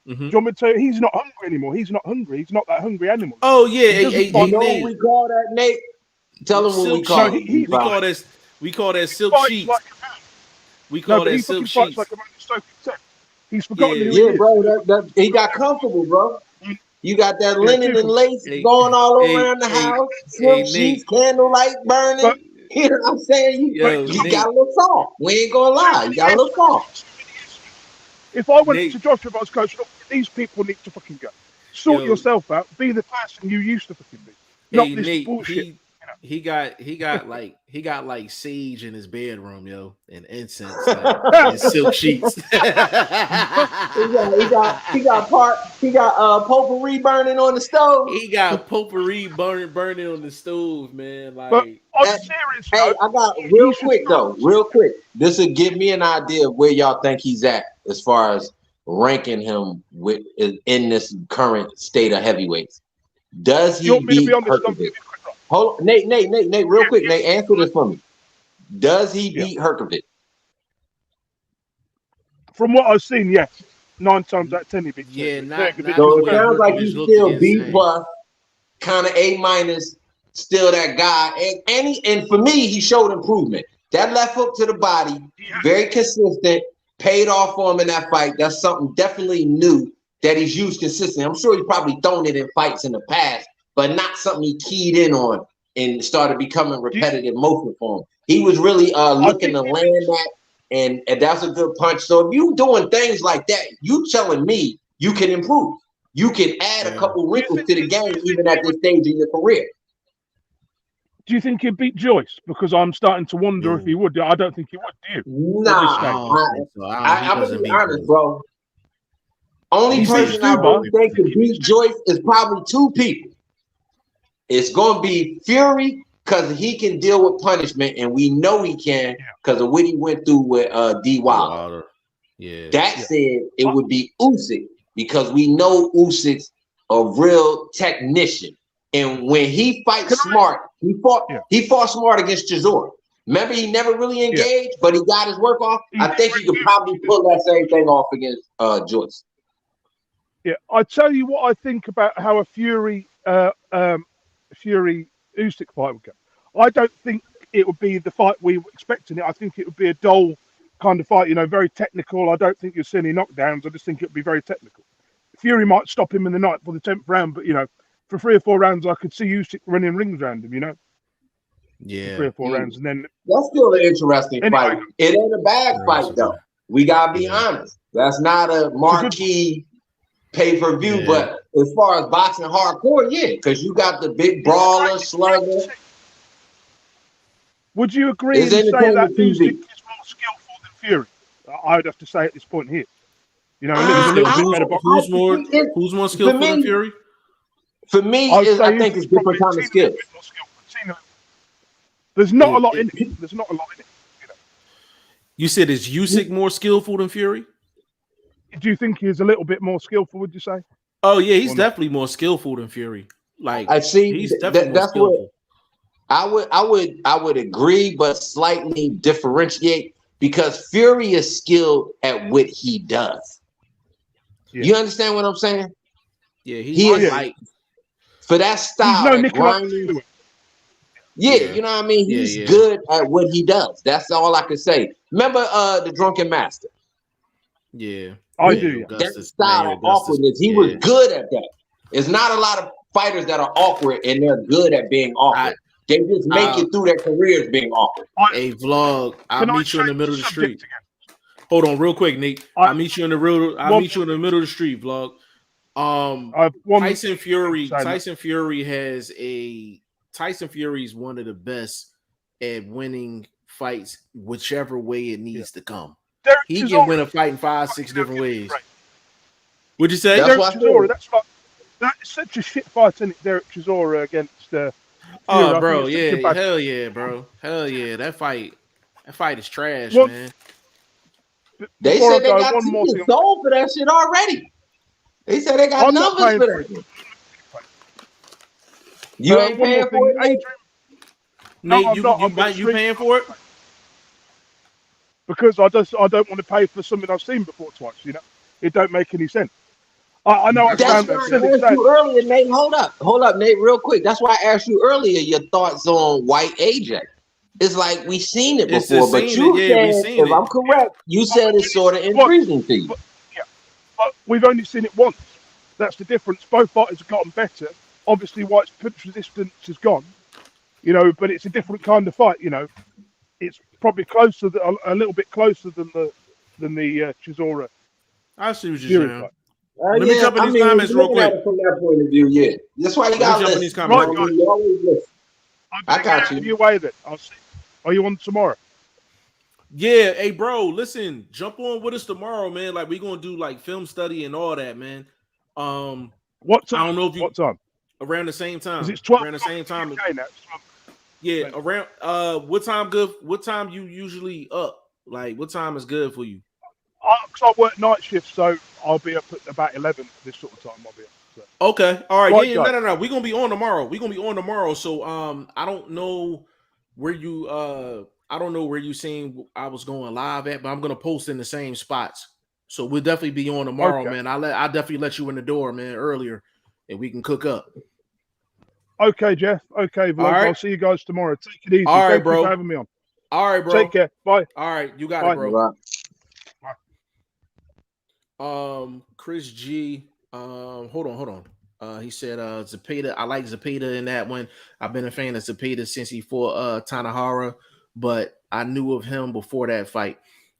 Mm-hmm. Do you want me to tell you, he's not hungry anymore. He's not hungry. He's not that hungry anymore. Oh yeah, Nate. What we call that, Nate? Tell him what we call it. We call that silk sheets. We call that silk sheets. He's forgotten who he Yeah, is. bro. That he got comfortable, bro. You got that linen and lace Hey, going all hey, around the hey, house, hey, silk sheets, Nate. candlelight burning. But You know what I'm saying? but Yo, You Nate. got a little soft. We ain't gonna lie. You got a little soft. if I went Nate. to Joshua, if I was coach, look, these people need to fucking go. Sort Yo, yourself out. Be the person you used to fucking be. Not hey, this Nate. bullshit. He got like sage in his bedroom, yo, and incense, like, and he silk sheets. got potpourri burning on the stove. He got potpourri burning on the stove, man. But Like, on Hey, a serious hey, note, I got he real should quick stop. though, real quick. This will give me an idea of where y'all think he's at as far as ranking him with in this current state of heavyweights. Does You he want me to be beat honest? I'm Herkovic? giving you a quick rock. Hold on, Nate, real quick, Yeah, Nate, answer this for me. Does he yeah. beat Herkovic? From what I've seen, yes. 9 times out of 10 he beats yeah, it. Herkovic not So the it way sounds like Herkovich he's looked still against B Zane. plus, kind of A minus, still that guy. And for me, he showed improvement. That left hook to the body, very consistent, paid off for him in that fight. That's something definitely new that he's used consistently. I'm sure he's probably thrown it in fights in the past, but not something he keyed in on and started becoming repetitive motion for him. He was really looking to land that, and that's a good punch. So if you doing things like that, you telling me you can improve. You can add a couple wrinkles to the game even at this stage in your career. Do you think he'd beat Joyce? Because I'm starting to wonder if No. he would. I don't think he would, do you? At this Nah, I stage. don't think so. He I'm gonna doesn't be beat honest, Joyce. bro. Only He beat person I Silva. really think could beat Joyce is probably two people. It's gonna be Fury because he can deal with punishment, and we know he can because of what he went through with D. Wilder. Yeah. That said, it would be Usyk because we know Usyk's a real technician, and when he fights smart, he fought smart against Chisora. Remember, he never really engaged, but he got his work off. I think he could probably pull that same thing off against Joyce. Yeah, I tell you what I think about how a Fury Usyk fight would go. I don't think it would be the fight we were expecting it. I think it would be a dull kind of fight, very technical. I don't think you'll see any knockdowns. I just think it would be very technical. Fury might stop him in the night for the 10th round, but for 3 or 4 rounds, I could see Usyk running rings around him. Yeah. For 3 or 4 rounds, and then that's still an interesting fight. It ain't a bad fight though. We gotta be honest. That's not a marquee pay-per-view, but as far as boxing hardcore, because you got the big brawler, slugger. Would you agree and say that Usyk is more skillful than Fury? I'd have to say at this point here. It was a little bit better. Who's more skillful than Fury? For me, I think it's different kind of skills. There's not a lot in it. There's not a lot in it. You said is Usyk more skillful than Fury? Do you think he's a little bit more skillful? Would you say? Oh yeah, he's definitely more skillful than Fury. Like I see, he's definitely more skillful. I would agree, but slightly differentiate because Fury is skilled at what he does. Yeah. You understand what I'm saying? Yeah, he is like for that style. He's no grinding. Yeah, you know what I mean? He's good at what he does. That's all I can say. Remember the Drunken Master? Yeah. I do. That style of awkwardness, he was good at that. There's not a lot of fighters that are awkward and they're good at being awkward. They just make it through their careers being awkward. Hey, Vlog, I'll meet you in the middle of the street. Hold on, real quick, Nate. I'll meet you in the middle of the street, Vlog. Tyson Fury is one of the best at winning fights, whichever way it needs to come. He can win a fight in 5-6 different ways. What'd you say? That's such a shit fight, isn't it? Derek Chisora against Fury. Oh, bro, hell yeah, bro. Hell yeah. That fight is trash, man. They said they got tickets sold for that shit already. They said they got numbers for that. You ain't paying for it, Nate? Nate, you paying for it? Because I don't want to pay for something I've seen before twice. It don't make any sense. I know. That's why I asked you earlier, Nate. Hold up, Nate, real quick. That's why I asked you earlier your thoughts on White AJ. It's like we've seen it before, but you said, if I'm correct, you said it's sort of intriguing to you. we've only seen it once. That's the difference. Both fighters have gotten better. Obviously, White's punch resistance has gone, but it's a different kind of fight. It's probably closer, a little bit closer than the Chisora. I see what you're saying. Fight. Let me jump in these comments real quick. From that point of view, yeah. That's why you got to listen. These comments. Right, guys. You always listen. I got you. Your way then. I'll see. Are you on tomorrow? Yeah, hey, bro. Listen, jump on with us tomorrow, man. Like, we're gonna do like film study and all that, man. What time? I don't know if you. What time? Around the same time. Is it 12? Around the same time. Okay, now. Yeah, around. What time good? What time you usually up? Like, what time is good for you? Because I work night shift, so I'll be up at about 11 this sort of time. I'll be up. So. Okay, all right. Yeah, guys. no. We're gonna be on tomorrow. So, I don't know where you. I don't know where you seen I was going live at, but I'm gonna post in the same spots. So we'll definitely be on tomorrow, man. I'll definitely let you in the door, man, earlier, and we can cook up. Okay, Jeff. Okay, Vlog. Right. I'll see you guys tomorrow. Take it easy. All right, Thank bro. you for having me on. All right, bro. Take care. Bye. All right, you got Bye. it, bro. Bye. Chris G. Hold on. He said Zepeda. I like Zepeda in that one. I've been a fan of Zepeda since he fought Tanahara, but I knew of him before that fight.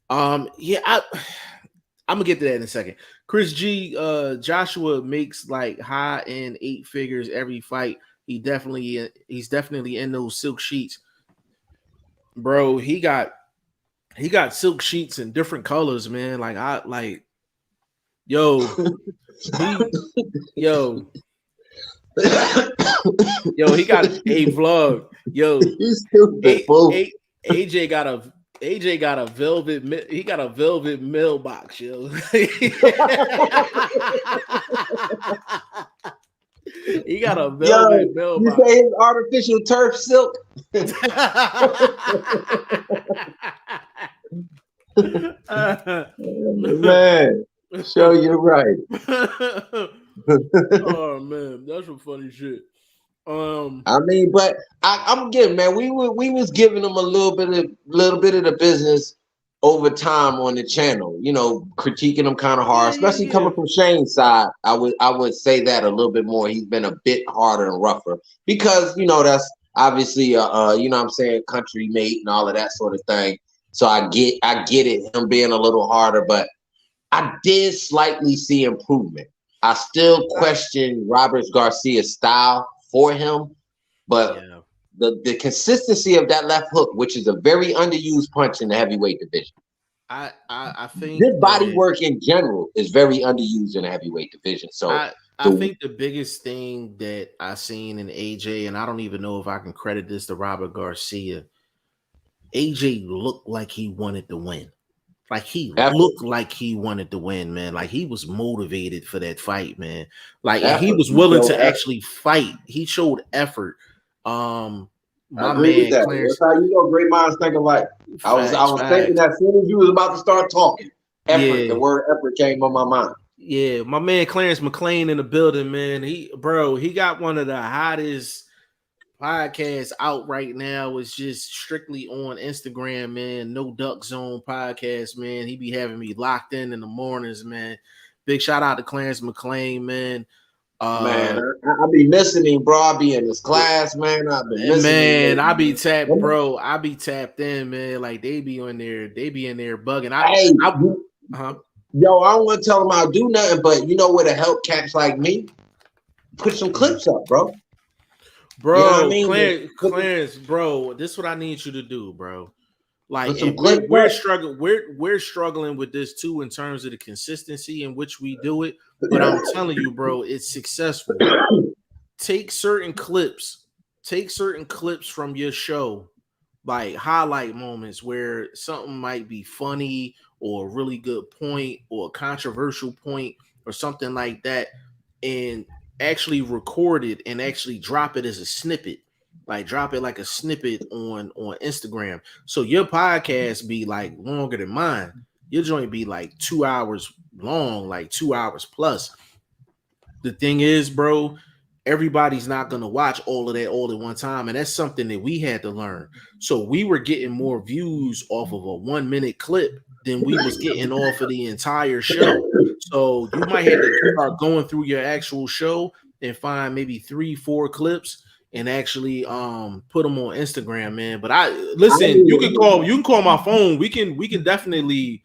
Yeah, I'm gonna get to that in a second. Chris G. Joshua makes like high end 8 figures every fight. He's definitely in those silk sheets, bro. He got silk sheets in different colors, man. Yo, he got a vlog. Yo, AJ got a velvet. He got a velvet mailbox, yo. He got a velvet mailbox. You say it's artificial turf silk? Man, show you right. Oh man, that's some funny shit. I mean, but I'm getting, man. We was giving them a little bit of the business over time on the channel. Critiquing them kind of hard, especially coming from Shane's side. I would say that a little bit more. He's been a bit harder and rougher because that's obviously country mate and all of that sort of thing. So I get it, him being a little harder, but I did slightly see improvement. I still question Robert Garcia's style for him, but the consistency of that left hook, which is a very underused punch in the heavyweight division. I think this body work in general is very underused in the heavyweight division. So I think the biggest thing that I seen in AJ, and I don't even know if I can credit this to Robert Garcia, AJ looked like he wanted to win. Like he looked like he wanted to win, man. Like he was motivated for that fight, man. Like he was willing to actually fight. He showed effort. My man, Clarence, that's how great minds think alike. I was thinking that as soon as you was about to start talking, the word effort came on my mind. Yeah, my man Clarence McLean in the building, man. He got one of the hottest podcasts out right now. It's just strictly on Instagram, man. No Duck Zone podcast, man. He be having me locked in the mornings, man. Big shout out to Clarence McLean, man. Man, I be missing him, bro. I be in his class, man. I be missing him. I be tapped, bro. I be tapped in, man. Like they be in there bugging. Yo, I don't want to tell him I'll do nothing, but where to help cats like me? Put some clips up, bro. Bro, you know what I mean? Clarence, bro, this is what I need you to do, bro. Like we're struggling with this too in terms of the consistency in which we do it. But I'm telling you, bro, it's successful. Take certain clips from your show, like highlight moments where something might be funny or a really good point or a controversial point or something like that, and actually record it and actually drop it as a snippet. Like drop it like a snippet on Instagram. So your podcast be like longer than mine. Your joint be like 2 hours long, like 2 hours plus. The thing is, bro, everybody's not going to watch all of that all at one time. And that's something that we had to learn. So we were getting more views off of a 1 minute clip than we was getting off of the entire show. So you might have to start going through your actual show and find maybe 3-4 clips and actually put them on Instagram, man. But you can call my phone. We can definitely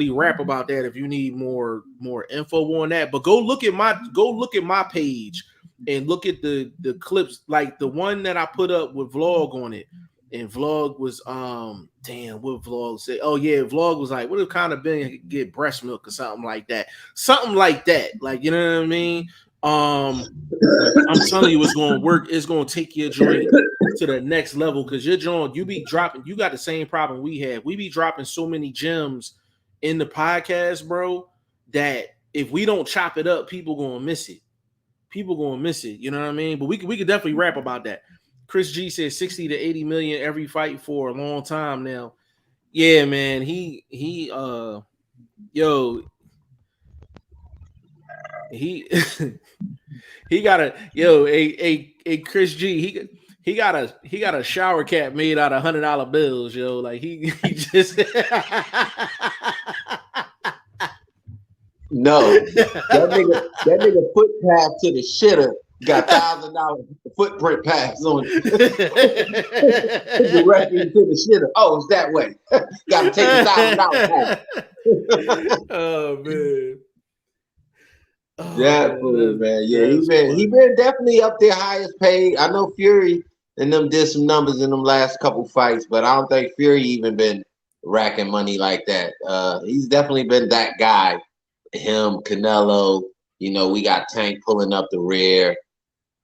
rap about that if you need more info on that. But go look at my page and look at the clips, like the one that I put up with Vlog on it. And Vlog was what Vlog said? Oh yeah, Vlog was like, what if kind of been get breast milk or something like that. Like, you know what I mean? I'm telling you, it's gonna work. It's gonna take your joint to the next level because your joint, you got the same problem we have. We be dropping so many gems in the podcast, bro, that if we don't chop it up, people gonna miss it. You know what I mean? But we could definitely rap about that. Chris G says 60 to 80 million every fight for a long time now. Yeah, man. He got a Chris G. He got a shower cap made out of $100 bills, yo. Like he just no, that nigga foot pass to the shitter got $1,000 footprint pass on it. Directly to the shitter. Oh, it's that way. Got to take $1,000 pass. Oh man. Yeah, man. Yeah, he been definitely up there highest paid. I know Fury and them did some numbers in them last couple fights, but I don't think Fury even been racking money like that. He's definitely been that guy. Him, Canelo, you know, we got Tank pulling up the rear.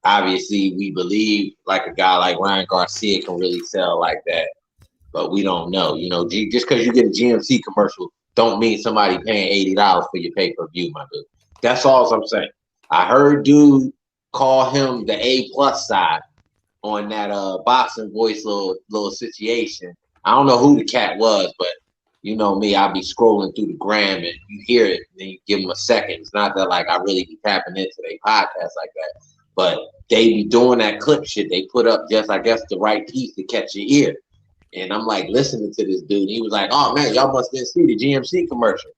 Obviously, we believe like a guy like Ryan Garcia can really sell like that, but we don't know. You know, just because you get a GMC commercial don't mean somebody paying $80 for your pay-per-view, my dude. That's all I'm saying. I heard dude call him the A+ side on that boxing voice little situation. I don't know who the cat was, but you know me, I'll be scrolling through the gram and you hear it, and then you give them a second. It's not that like I really be tapping into their podcast like that, but they be doing that clip shit. They put up just, I guess, the right piece to catch your ear. And I'm like listening to this dude. He was like, "Oh man, y'all must didn't see the GMC commercial."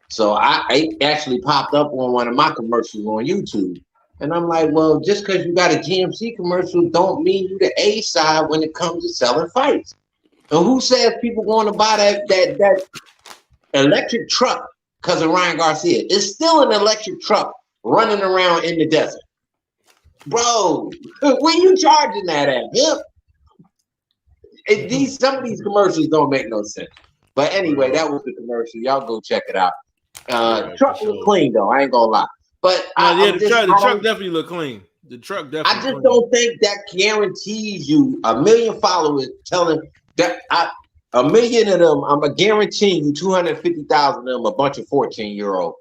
So I actually popped up on one of my commercials on YouTube. And I'm like, well, just because you got a GMC commercial don't mean you the A side when it comes to selling fights. And who says people going to buy that electric truck because of Ryan Garcia? It's still an electric truck running around in the desert. Bro, where you charging that at? Some of these commercials don't make no sense. But anyway, that was the commercial. Y'all go check it out. Truck look clean though. I ain't gonna lie. But the truck definitely look clean. The truck definitely. I just don't think that guarantees you 1 million followers telling that a million of them. I'm guaranteeing you 250,000 of them a bunch of 14-year-olds,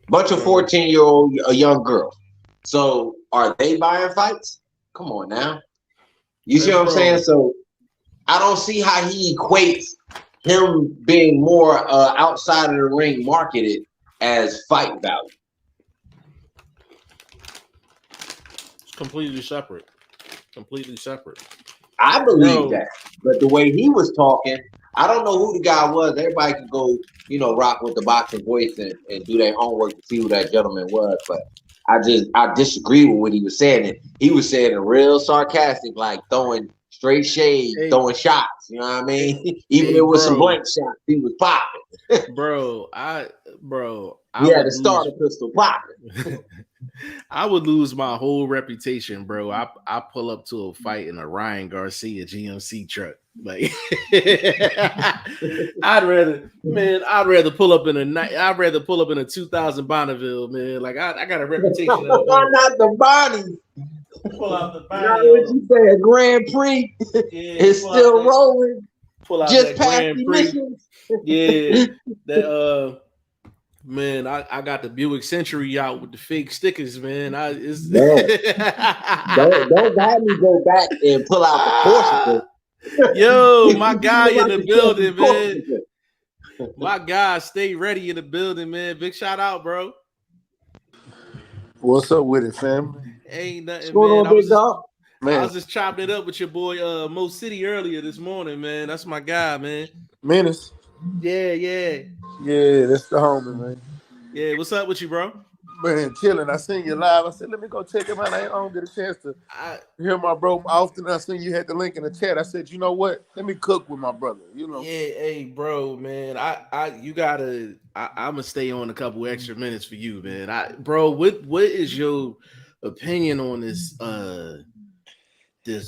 bunch of 14-year-old young girls. So are they buying fights? Come on now. You see what I'm saying? So I don't see how he equates him being more outside of the ring marketed as fight value. It's completely separate. I believe that. But the way he was talking, I don't know who the guy was. Everybody can go, you know, rock with the boxing voice and do their homework to see who that gentleman was. But I disagree with what he was saying. And he was saying it real sarcastic, like throwing straight shade, throwing shots. You know what I mean? Even if it was some blank shots, he was popping. I had to start a pistol popping. I would lose my whole reputation, bro. I pull up to a fight in a Ryan Garcia GMC truck. Like I'd rather pull up in a 2000 Bonneville, man. Like I got a reputation. Why not the Bonnie? Pull out the Bonnie. What you say? A Grand Prix is still rolling. Pull out just that past Grand emissions. Yeah, that man, I got the Buick Century out with the fake stickers, man. Don't have me go back and pull out the Porsche. Yo, my guy in the building, man. My guy, stay ready in the building, man. Big shout out, bro. What's up with it, fam? Ain't nothing, What's going man. on, big dog? Man. I was just chopping it up with your boy Mo City earlier this morning, man. That's my guy, man. Menace. Yeah. Yeah, that's the homie, man. Yeah, what's up with you, bro? Man, chilling. I seen you live. I said, let me go check him out. I don't get a chance to hear my bro often. I seen you had the link in the chat. I said, you know what? Let me cook with my brother. You know. Yeah, hey, bro, man. You gotta. I'm gonna stay on a couple extra minutes for you, man. Bro, what is your opinion on this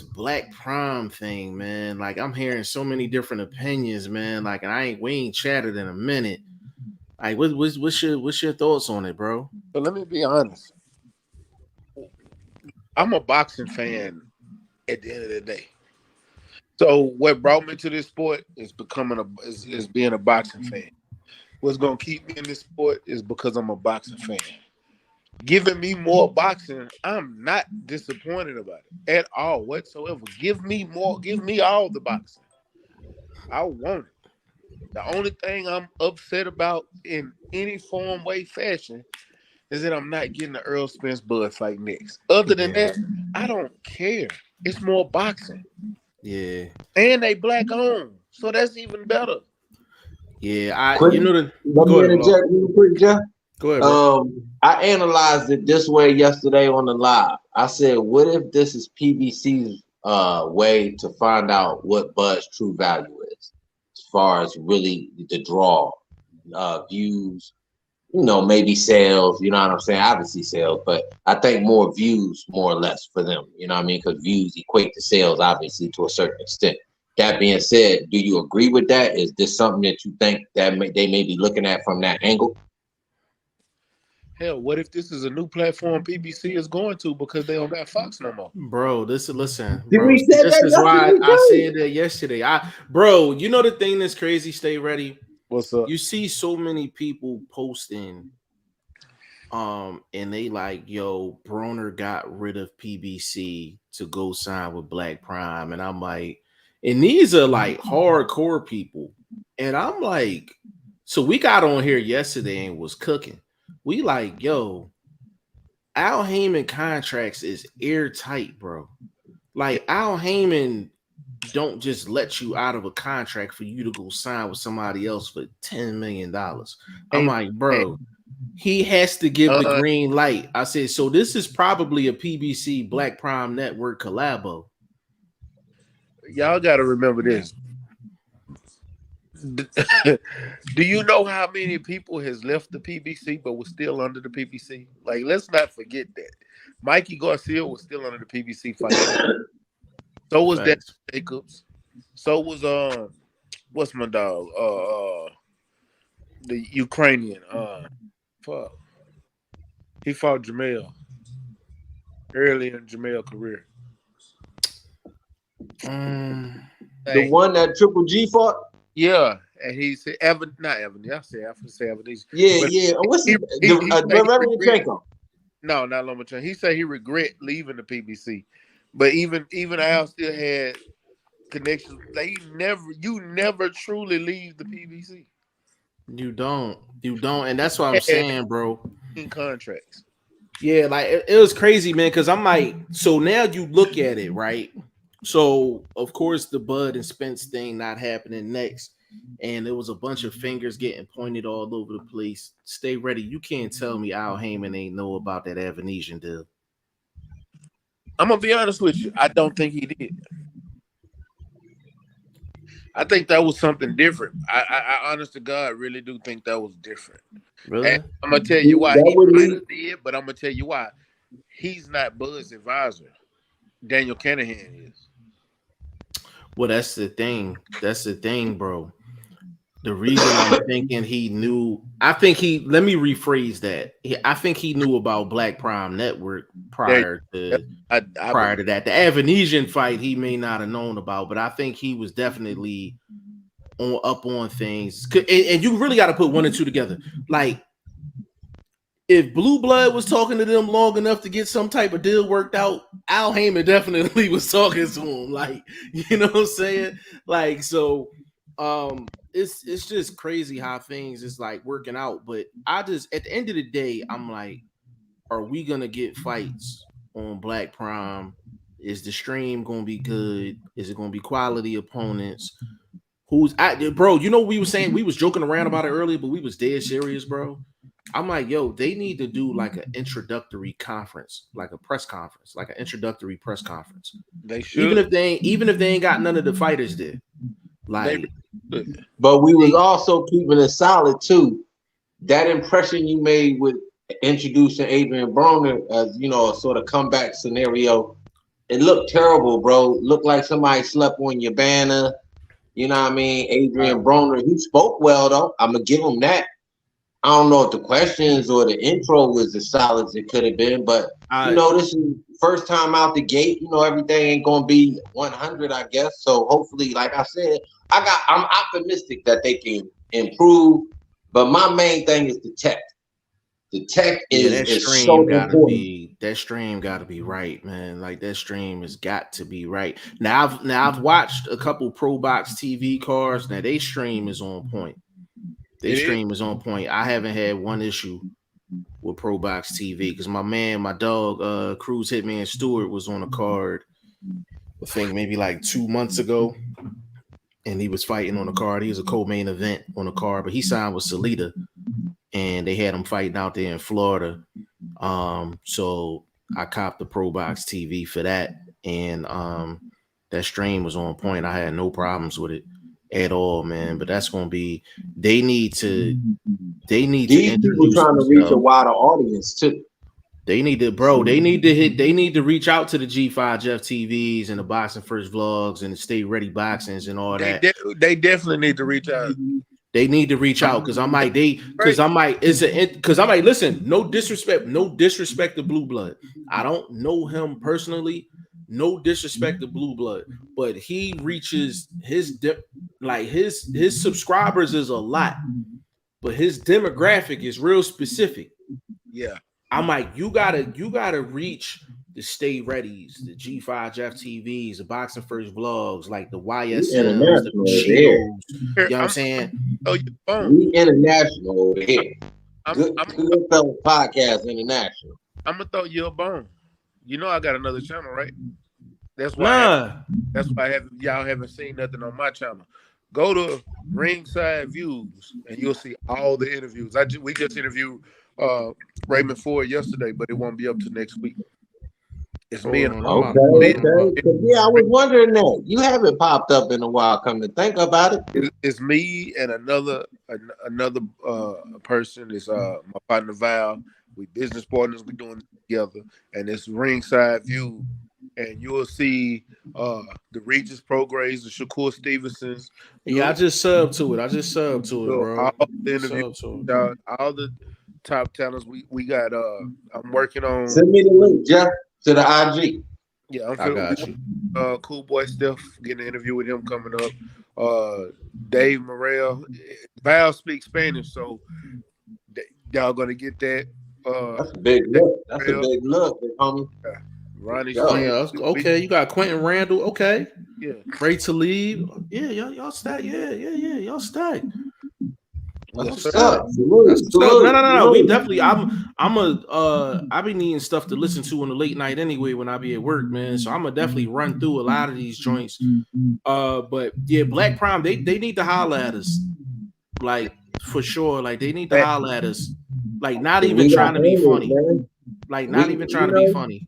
Black Prom thing, man? Like, I'm hearing so many different opinions, man. Like, and we ain't chatted in a minute. Like, what's your thoughts on it, bro? So let me be honest. I'm a boxing fan at the end of the day. So what brought me to this sport is is being a boxing fan. What's gonna keep me in this sport is because I'm a boxing fan. Giving me more boxing, I'm not disappointed about it at all whatsoever. Give me more, give me all the boxing. I want it. The only thing I'm upset about in any form, way, fashion is that I'm not getting the Earl Spence Bud fight next. Other than that, I don't care. It's more boxing. Yeah. And they black owned. So that's even better. Yeah, let me interject real quick, Jeff. Go ahead, bro. I analyzed it this way yesterday on the live. I said, what if this is PBC's way to find out what Bud's true value is, as far as really the draw, views, maybe sales, you know what I'm saying? Obviously sales, but I think more views, more or less, for them, you know what I mean? Because views equate to sales, obviously, to a certain extent. That being said, do you agree with that? Is this something that you think that they may be looking at from that angle? Hell, what if this is a new platform PBC is going to because they don't got Fox no more? Bro, this is why I said that yesterday. Bro, you know the thing that's crazy, stay ready. What's up? You see so many people posting and they like, yo, Broner got rid of PBC to go sign with Black Prime. And I'm like, and these are like hardcore people. And I'm like, so we got on here yesterday and was cooking. We like, yo, Al Heyman contracts is airtight, bro. Like, Al Heyman don't just let you out of a contract for you to go sign with somebody else for $10 million. I'm like, bro, he has to give the green light. I said, so this is probably a PBC Black Prime Network collabo. Y'all got to remember this. Do you know how many people has left the PBC but was still under the PBC? Like, let's not forget that. Mikey Garcia was still under the PBC fight. So was Dan Jacobs. So was what's my dog? The Ukrainian. Fuck. He fought Jamel early in Jamel's career. The one that Triple G fought? Yeah, and he said not Evan. I said Evan. Yeah. What's his No, not Lomachenko. He said he regret leaving the PBC, but even Al still had connections. Like, you never truly leave the PBC. You don't, and that's what I'm saying, bro. In contracts. Yeah, like it was crazy, man. Because I'm like, so now you look at it, right? So of course the Bud and Spence thing not happening next, and there was a bunch of fingers getting pointed all over the place. Stay ready. You can't tell me Al Heyman ain't know about that Avenesian deal. I'm gonna be honest with you. I don't think he did. I think that was something different. I honest to God, really do think that was different. Really? And I'm gonna tell you why he might have did, but I'm gonna tell you why. He's not Bud's advisor. Daniel Canahan is. Well, that's the thing. That's the thing, bro. The reason I'm thinking he knew, let me rephrase that. I think he knew about Black Prime Network prior to that. The Avenesian fight he may not have known about, but I think he was definitely up on things. And you really got to put one and two together. Like, if Blue Blood was talking to them long enough to get some type of deal worked out, Al Heyman definitely was talking to him. Like, you know what I'm saying? Like, so it's just crazy how things is like working out. But I just, at the end of the day, I'm like, are we gonna get fights on Black Prime? Is the stream gonna be good? Is it gonna be quality opponents? Bro, you know we were saying, we was joking around about it earlier, but we was dead serious, bro. I'm like, yo, they need to do like an introductory conference, like a press conference, like an introductory press conference. They should. Even if they ain't got none of the fighters there. Like, but we was also keeping it solid too. That impression you made with introducing Adrian Broner as, you know, a sort of comeback scenario, it looked terrible, bro. Looked like somebody slept on your banner. You know what I mean? Adrian Broner, he spoke well though. I'm gonna give him that. I don't know if the questions or the intro was as solid as it could have been, but you know, this is first time out the gate. You know, everything ain't gonna be 100, I guess. So hopefully, like I said, I'm optimistic that they can improve. But my main thing is the tech. The tech is so important. That stream got to be right, man. Like that stream has got to be right. Now I've watched a couple Pro Box TV cards. Now they stream is on point. Stream is on point. I haven't had one issue with Pro Box TV because my dog, Cruz Hitman Stewart was on a card, I think maybe like 2 months ago, and he was fighting on the card. He was a co-main event on the card, but he signed with Salida, and they had him fighting out there in Florida. So I copped the Pro Box TV for that, and that stream was on point. I had no problems with it at all, man. But that's gonna be they need to these people trying to reach a wider audience too. They need to reach out to the G5 Jeff TVs and the Boxing First Vlogs and the Stay Ready Boxings and all that. They definitely need to reach out. They need to reach out because listen, no disrespect to Blue Blood. I don't know him personally. No disrespect to Blue Blood, but he reaches his subscribers is a lot, but his demographic is real specific. Yeah. I'm like, you gotta reach the Stay Readies, the G5 Jeff TVs, the Boxing First Vlogs, like the YSLs, the Shields. You know what I'm saying? We international over here. Goodfellas Podcast International. I'm gonna throw you a bone. You know I got another channel, right? That's why y'all haven't seen nothing on my channel. Go to Ringside Views and you'll see all the interviews. We just interviewed Raymond Ford yesterday, but it won't be up to next week. It's me and yeah, I was wondering that. You haven't popped up in a while. Come to think about it. It's me and another person. It's my partner Val. We business partners. We doing it together, and it's Ringside View. And you'll see the Regis Prograis, the Shakur Stevensons. Yeah, I just subbed to it, bro. All the interviews, all the top talents. We got. I'm working on. Send me the link, Jeff, to the IG. Yeah, I got you. Cool Boy Steph, getting an interview with him coming up. Dave Morrell. Val speaks Spanish, so y'all gonna get that. That's a big look. That's a big look, homie. Yeah. Ronnie, okay. You got Quentin Randall. Okay, yeah. Ray Talib. Yeah, y'all stack. Yeah, y'all stack. That's up. No. We definitely. I be needing stuff to listen to in the late night anyway when I be at work, man. So I'm gonna definitely run through a lot of these joints. But yeah, Black Prime. They need to holler at us, like for sure. Like they need to holler at us. Like not even trying to be funny. Man. Like not even trying to be funny.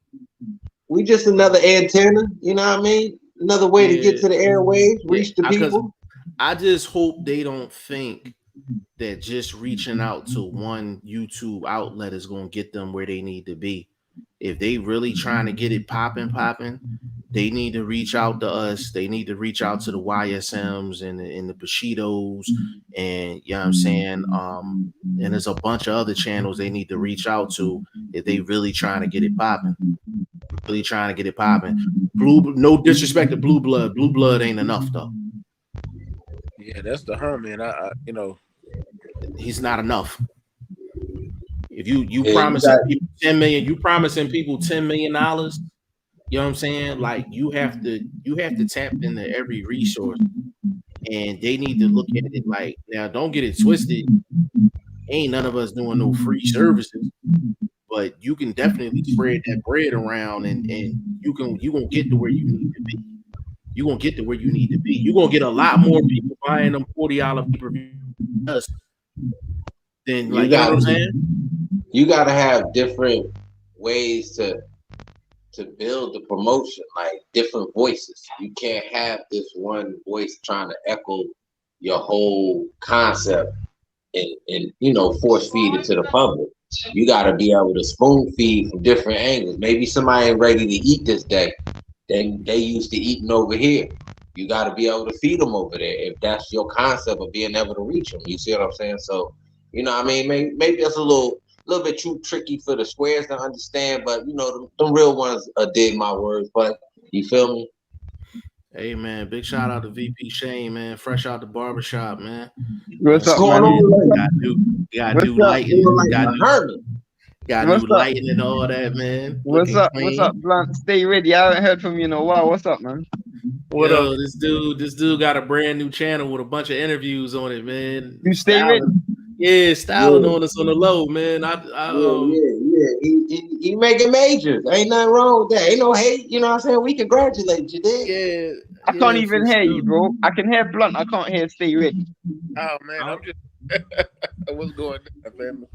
We just another antenna, you know what I mean? Another way to get to the airwaves, reach the people. I just hope they don't think that just reaching out to one YouTube outlet is going to get them where they need to be. If they really trying to get it popping, they need to reach out to us. They need to reach out to the YSMs and the Bushidos, and you know what I'm saying? And there's a bunch of other channels they need to reach out to if they really trying to get it popping. Really trying to get it popping. No disrespect to Blue Blood. Blue Blood ain't enough though. Yeah, that's the homie, and I he's not enough. If you promising people 10 million, you promising people $10 million. You know what I'm saying? Like you have to tap into every resource, and they need to look at it like now. Don't get it twisted. Ain't none of us doing no free services, but you can definitely spread that bread around, and you gonna get to where you need to be. you're gonna get to where you need to be. You're gonna get a lot more people buying them $40 pay-per-view than like, you know what I'm saying? You gotta have different ways to build the promotion, like different voices. You can't have this one voice trying to echo your whole concept and force feed it to the public. You got to be able to spoon feed from different angles. Maybe somebody ain't ready to eat this day. They used to eating over here. You got to be able to feed them over there if that's your concept of being able to reach them. You see what I'm saying? So, I mean, maybe that's a little bit too tricky for the squares to understand, but the real ones dig my words. But you feel me? Hey man, big shout out to VP Shane, man. Fresh out the barbershop, man. What's up, going man? Got new lighting. Got new What's up? lighting and all that, man. What's Looking up? clean. What's up, Blunt? Stay ready. I haven't heard from you in a while. What's up, man? What up? This dude got a brand new channel with a bunch of interviews on it, man. You stay ready. Yeah, styling on us on the low, man. He making majors. Ain't nothing wrong with that. Ain't no hate. You know what I'm saying? We congratulate you, dude. Yeah. I can't even hear you, bro. I can hear Blunt. I can't hear Stay Ready. Oh man, I'm just what's going on, family?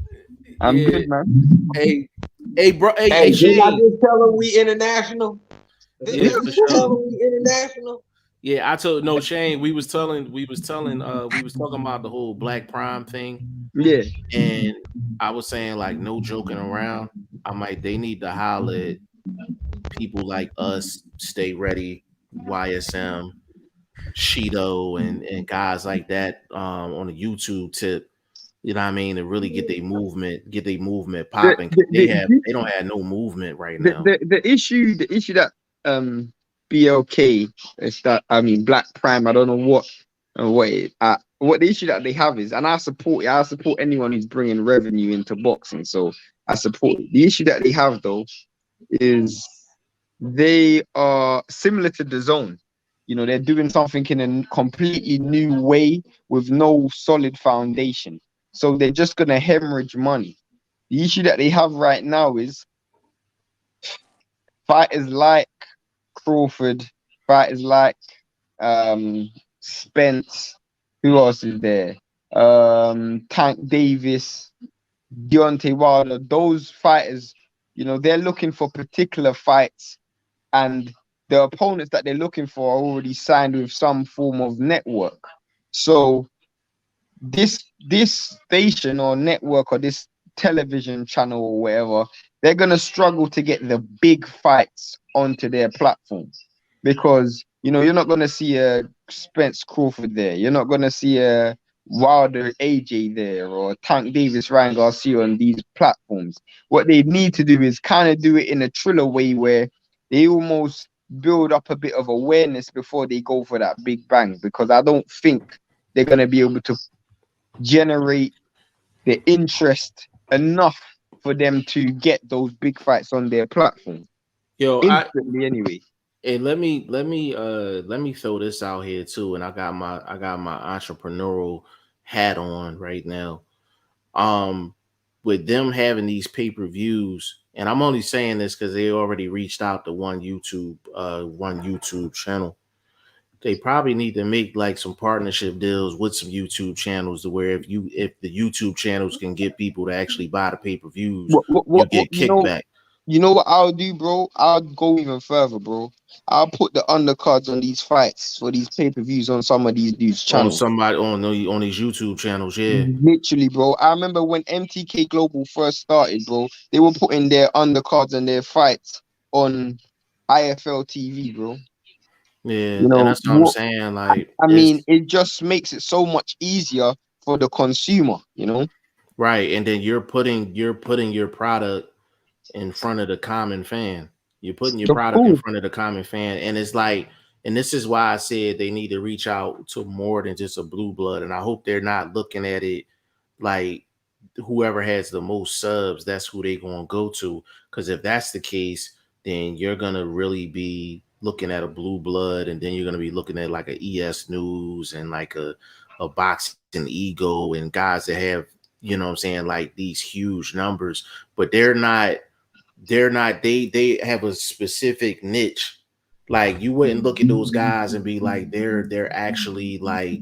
I'm good, man. Hey, bro. Hey, did I just tell him we international? Yeah, for sure. Tell him we international. Yeah, I told Shane. We was talking about the whole Black Prime thing. Yeah, and I was saying like no joking around. They need to holler at people like us, Stay Ready, YSM, Shido, and guys like that on the YouTube tip. You know what I mean? To really get their movement popping. They don't have no movement right now. The issue that BLK is that Black Prime. I don't know what the issue that they have is, and I support anyone who's bringing revenue into boxing. So I support it. The issue that they have though is they are similar to the Zone. They're doing something in a completely new way with no solid foundation. So they're just gonna hemorrhage money. The issue that they have right now is fighters like Crawford, fighters like Spence. Who else is there? Tank Davis, Deontay Wilder. Those fighters, they're looking for particular fights, and the opponents that they're looking for are already signed with some form of network. So this station or network or this television channel or whatever, they're gonna struggle to get the big fights onto their platforms because you're not gonna see a Spence Crawford there. You're not gonna see a Wilder AJ there or Tank Davis Ryan Garcia on these platforms. What they need to do is kind of do it in a thriller way where they almost build up a bit of awareness before they go for that big bang, because I don't think they're gonna be able to generate the interest enough for them to get those big fights on their platform. Instantly anyway. And let me throw this out here too. And I got my entrepreneurial hat on right now. With them having these pay-per-views, and I'm only saying this because they already reached out to one YouTube channel. They probably need to make like some partnership deals with some YouTube channels to where if the YouTube channels can get people to actually buy the pay-per-views, you get kickback. You know what I'll do, bro? I'll go even further, bro. I'll put the undercards on these fights for these pay-per-views on some of these dudes' channels. On these YouTube channels, yeah. Literally, bro. I remember when MTK Global first started, bro, they were putting their undercards and their fights on IFL TV, bro. Yeah, and that's what I'm saying. Like, I mean, it just makes it so much easier for the consumer, Right, and then you're putting your product in front of the common fan. You're putting your product in front of the common fan, and it's like, and this is why I said they need to reach out to more than just a blue blood. And I hope they're not looking at it like whoever has the most subs, that's who they're gonna go to. Because if that's the case, then you're gonna really be looking at a blue blood, and then you're gonna be looking at like a ES News and like a Boxing Ego and guys that have, like these huge numbers, but they have a specific niche Like you wouldn't look at those guys and be like they're actually like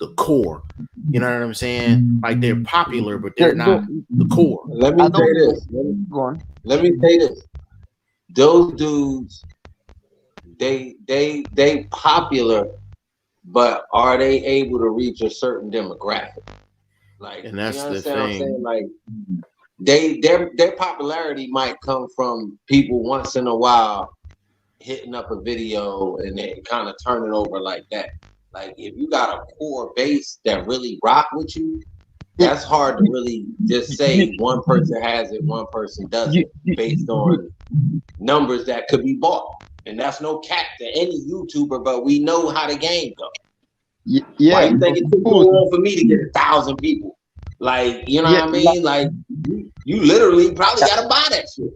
the core. You know what I'm saying? Like they're popular, but they're not the core. Let me say this. Go on. Let me say this. Those dudes, they popular, but are they able to reach a certain demographic? Like, And that's you the understand what I'm thing. saying? Like, their popularity might come from people once in a while hitting up a video and then kind of turn it over like that. Like, if you got a core base that really rock with you, that's hard to really just say one person has it, one person doesn't, based on numbers that could be bought. And that's no cap to any YouTuber, but we know how the game goes. Yeah, why you think it took so long for me to get 1,000 people? Like, you know what I mean? Like, you literally probably gotta buy that shit.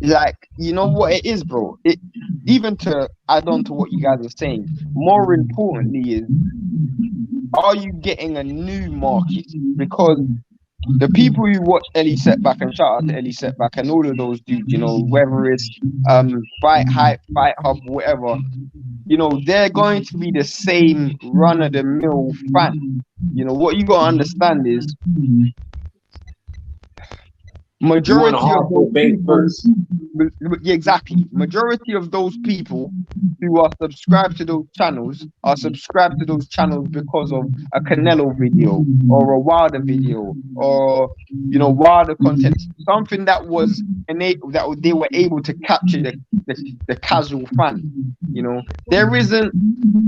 Like, you know what it is, bro? It, even to add on to what you guys are saying, more importantly is, are you getting a new market? Because the people who watch Ellie Setback, and shout out to Ellie Setback and all of those dudes, you know, whether it's Fight Hype, Fight Hub, whatever, you know, they're going to be the same run-of-the-mill fan. You know, what you gotta understand is majority of those people, yeah, exactly. Majority of those people who are subscribed to those channels are subscribed to those channels because of a Canelo video or a Wilder video or, you know, Wilder content, something that was innate, that they were able to capture the casual fan. You know, there isn't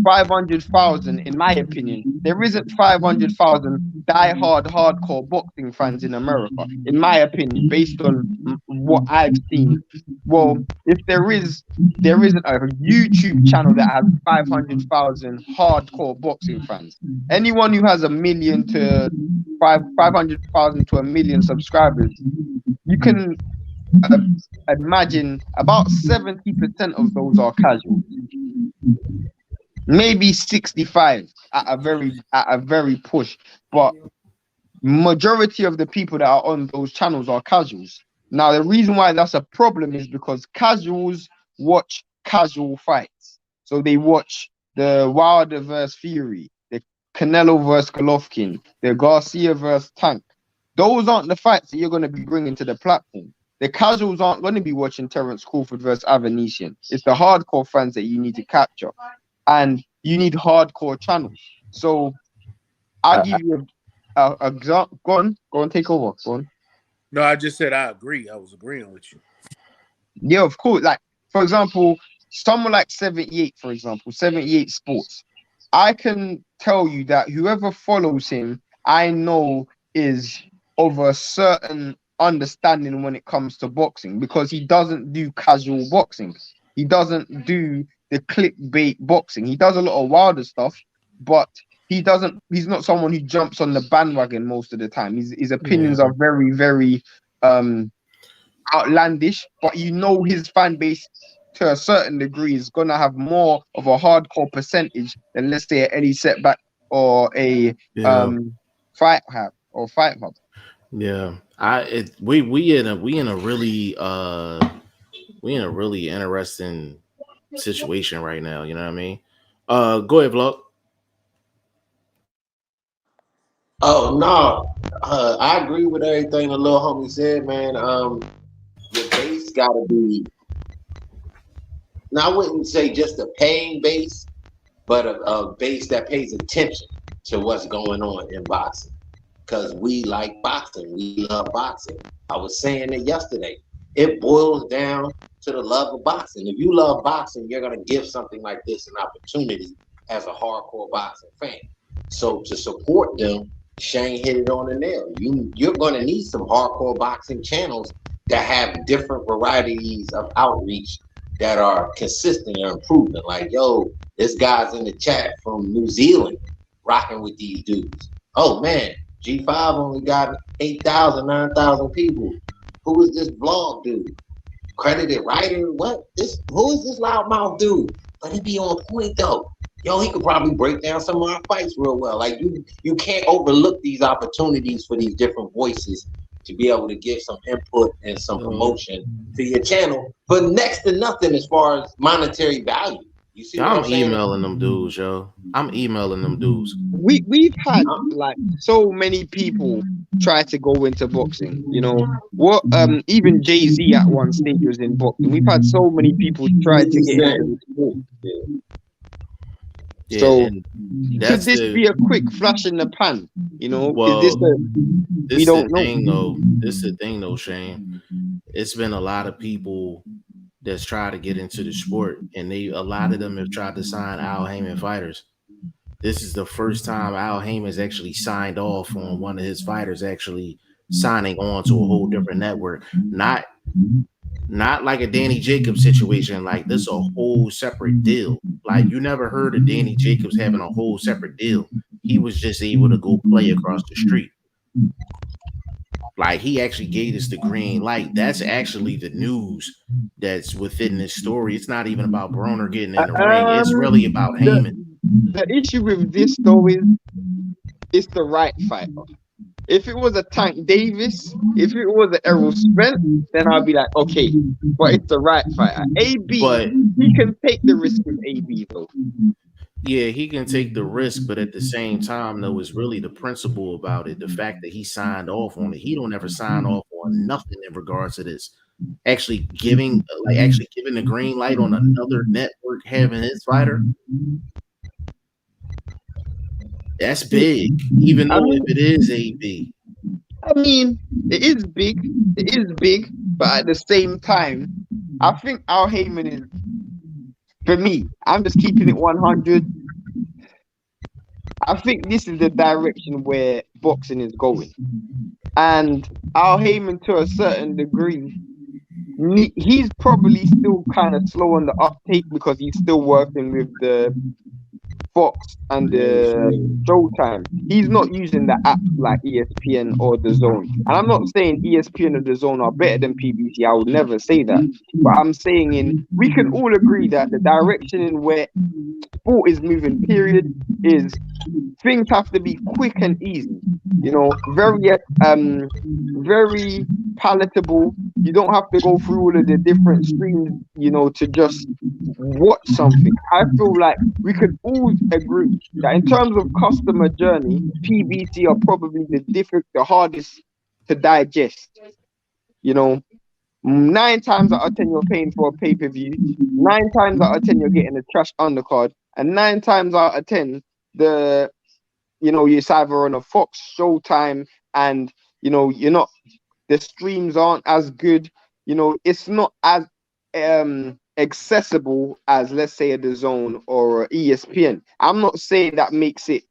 500,000, in my opinion, there isn't 500,000 die-hard hardcore boxing fans in America, in my opinion, based on what I've seen. Well, if there isn't a YouTube channel that has 500,000 hardcore boxing fans. Anyone who has 1 million to 500,000 to 1 million subscribers, you can imagine about 70% of those are casual. Maybe 65 at a very push, but majority of the people that are on those channels are casuals. Now, the reason why that's a problem is because casuals watch casual fights. So they watch the Wilder versus Fury, the Canelo versus Golovkin, the Garcia versus Tank. Those aren't the fights that you're going to be bringing to the platform. The casuals aren't going to be watching Terence Crawford versus Avanesian. It's the hardcore fans that you need to capture. And you need hardcore channels. So I'll give you a example. Go on, take over. Go on. No, I just said I agree. I was agreeing with you. Yeah, of course. Like, for example, someone like 78, for example, 78 Sports. I can tell you that whoever follows him, I know is of a certain understanding when it comes to boxing, because he doesn't do casual boxing. He doesn't do the clickbait boxing. He does a lot of Wilder stuff, but he's not someone who jumps on the bandwagon most of the time. His opinions are very, very outlandish, but you know his fan base to a certain degree is gonna have more of a hardcore percentage than, let's say, any Setback or a Fight Hub. Yeah, we in a really interesting situation right now. You know what I mean? Go ahead, Vlog. Oh no, I agree with everything the little homie said, man. Your base gotta be. Now, I wouldn't say just a paying base, but a base that pays attention to what's going on in boxing. Because we like boxing, we love boxing. I was saying it yesterday. It boils down to the love of boxing. If you love boxing, you're gonna give something like this an opportunity as a hardcore boxing fan. So to support them, Shane hit it on the nail. You're gonna need some hardcore boxing channels that have different varieties of outreach that are consistent and improving. Like, yo, this guy's in the chat from New Zealand rocking with these dudes. Oh man, G5 only got 8,000, 9,000 people. Who is this vlog dude? Credited writer? What? Who is this loudmouth dude? But it be on point though. Yo, he could probably break down some of our fights real well. Like, you can't overlook these opportunities for these different voices to be able to give some input and some promotion to your channel, for next to nothing as far as monetary value. You see what I'm saying? Emailing them dudes, yo. I'm emailing them dudes. We've had like so many people try to go into boxing. You know what? Even Jay-Z at one stage was in boxing. We've had so many people try to get into the sport. Yeah, So and could this be a quick flash in the pan? You know, well, is this we don't know. This is the thing though, Shane. It's been a lot of people that's tried to get into the sport, and a lot of them have tried to sign Al Heyman fighters. This is the first time Al Heyman's actually signed off on one of his fighters actually signing on to a whole different network. Not like a Danny Jacobs situation. Like this is a whole separate deal. Like you never heard of Danny Jacobs having a whole separate deal. He was just able to go play across the street. Like he actually gave us the green light. That's actually the news that's within this story. It's not even about Broner getting in the ring. It's really about Heyman. The issue with this though is it's the right fighter. If it was a Tank Davis, if it was an Errol Spence, then I'd be like, okay, but it's the right fighter. AB, he can take the risk with AB though. Yeah, he can take the risk, but at the same time, though, it's really the principle about it. The fact that he signed off on it. He don't ever sign off on nothing in regards to this. Actually giving the green light on another network having his fighter. That's big, even though if it is AB. I mean, it is big. It is big, but at the same time, I think Al Heyman is, for me, I'm just keeping it 100. I think this is the direction where boxing is going. And Al Heyman, to a certain degree, he's probably still kind of slow on the uptake because he's still working with the Fox and the Showtime. He's not using the apps like ESPN or The Zone. And I'm not saying ESPN or The Zone are better than PBC. I would never say that. But I'm saying we can all agree that the direction in where sport is moving, period, is things have to be quick and easy. You know, very palatable. You don't have to go through all of the different streams, you know, to just watch something. I feel like we could all agree that in terms of customer journey, PBC are probably the hardest to digest. You know, 9 times out of 10 you're paying for a pay-per-view, 9 times out of 10 you're getting a trash undercard, and 9 times out of 10 you're either on a Fox, Showtime, and the streams aren't as good. You know, it's not as accessible as, let's say, a The Zone or ESPN. I'm not saying that makes it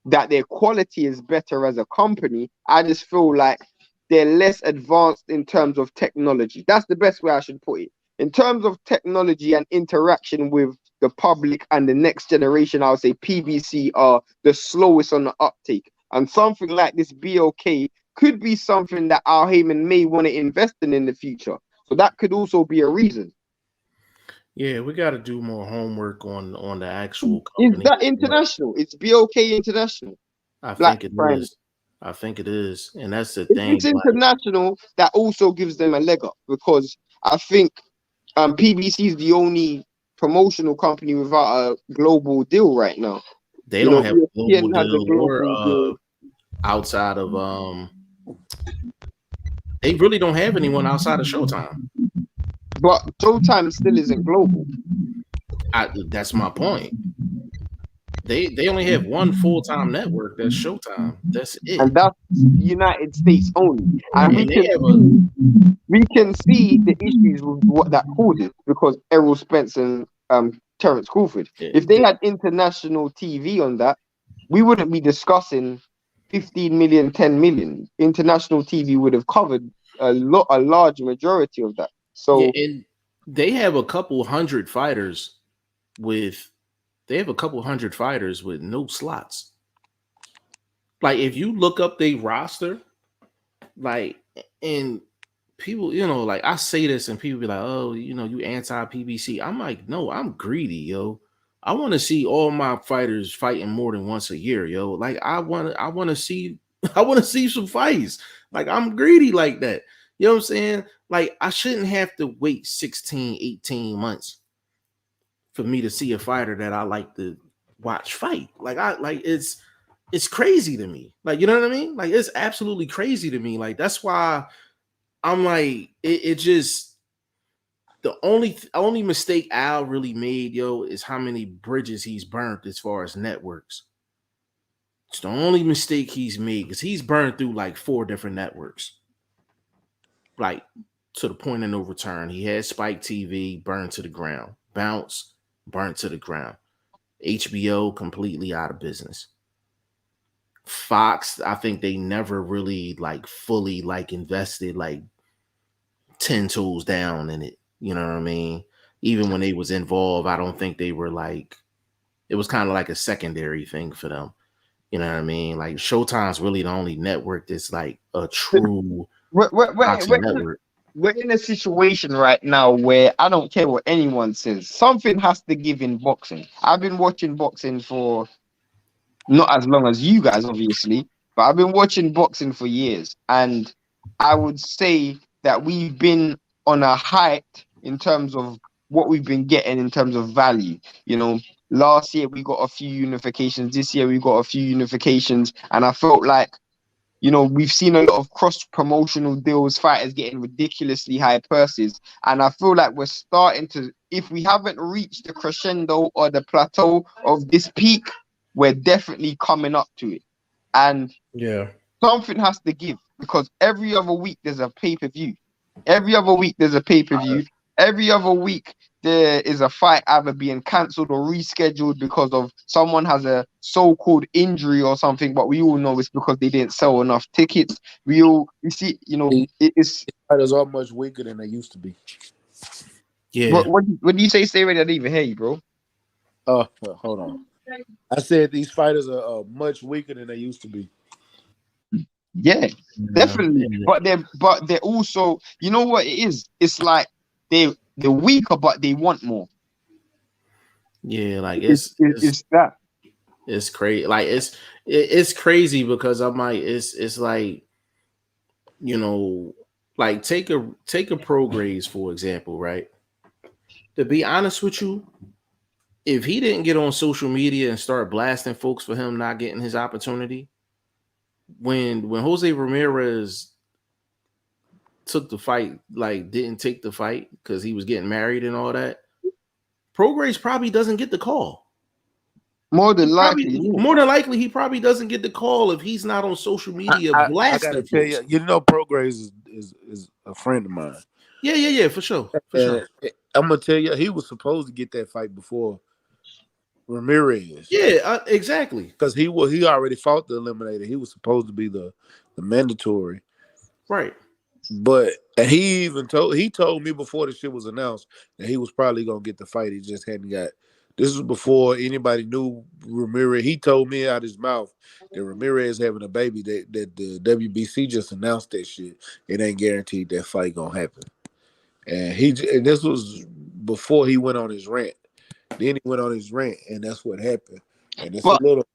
that their quality is better as a company. I just feel like they're less advanced in terms of technology. That's the best way I should put it. In terms of technology and interaction with the public and the next generation, I would say PBC are the slowest on the uptake. And something like this BOK could be something that Al Heyman may want to invest in the future. So that could also be a reason. Yeah, we got to do more homework on the actual company. Is that international? It's BOK International. I think it is. I think it is. And that's the thing. It's international, that also gives them a leg up, because I think PBC is the only promotional company without a global deal right now. They don't have a global deal or outside of they really don't have anyone outside of Showtime. But Showtime still isn't global. That's my point. They only have one full-time network. That's Showtime. That's it. And that's United States only. And we can see the issues with what that causes, because Errol Spence and Terence Crawford. Yeah. If they had international TV on that, we wouldn't be discussing 15 million, 10 million. International TV would have covered a large majority of that. So and they have a couple hundred fighters with no slots. Like if you look up their roster, like, and people, like I say this and people be like, oh, you anti-PBC. I'm like, no, I'm greedy, yo. I want to see all my fighters fighting more than once a year, yo. Like I want to see some fights. Like I'm greedy like that. You know what I'm saying? Like, I shouldn't have to wait 16, 18 months for me to see a fighter that I like to watch fight. It's crazy to me. Like, you know what I mean? Like, it's absolutely crazy to me. Like, that's why I'm like, it just, the only mistake Al really made, yo, is how many bridges he's burnt as far as networks. It's the only mistake he's made, because he's burned through like 4 different networks. Like, to the point of no return. He had Spike TV, burned to the ground. Bounce, burnt to the ground. HBO, completely out of business. Fox, I think they never really like fully like invested like 10 toes down in it. You know what I mean? Even when they was involved, I don't think they were like, it was kind of like a secondary thing for them. You know what I mean? Like, Showtime's really the only network that's like a true boxing network. We're in a situation right now where I don't care what anyone says. Something has to give in boxing. I've been watching boxing for not as long as you guys, obviously, but I've been watching boxing for years. And I would say that we've been on a height in terms of what we've been getting in terms of value. You know, last year we got a few unifications. This year we got a few unifications. And I felt like, you know, we've seen a lot of cross-promotional deals, fighters getting ridiculously high purses. And I feel like we're starting to, if we haven't reached the crescendo or the plateau of this peak, we're definitely coming up to it. And yeah, something has to give, because every other week there's a pay-per-view. Every other week there's a pay-per-view. Every other week there is a fight either being cancelled or rescheduled because of someone has a so-called injury or something, but we all know it's because they didn't sell enough tickets. You see, you know, it's fighters are much weaker than they used to be. Yeah. What do you say? Stay ready. I didn't even hear you, bro. Oh, hold on. I said these fighters are much weaker than they used to be. Yeah, definitely. But they're also, you know what it is? It's like they're weaker, but they want more. Yeah, like it's that. It's crazy. Like, it's crazy because I'm like, it's like, you know, like take a Pro Graves, for example, right? To be honest with you, if he didn't get on social media and start blasting folks for him not getting his opportunity, when Jose Ramirez took the fight, like didn't take the fight because he was getting married and all that, Pro Graves probably doesn't get the call. More than likely, he probably doesn't get the call if he's not on social media blasting. I gotta tell you, you know, Pro Graves is a friend of mine. Yeah, for sure. I'm gonna tell you, he was supposed to get that fight before Ramirez. Yeah, exactly. Because he already fought the eliminator. He was supposed to be the mandatory, right? But he told me before the shit was announced that he was probably gonna get the fight. He just hadn't got. This was before anybody knew Ramirez. He told me out his mouth that Ramirez having a baby. That the WBC just announced that shit. It ain't guaranteed that fight gonna happen. And this was before he went on his rant. Then he went on his rant, and that's what happened. And it's a little.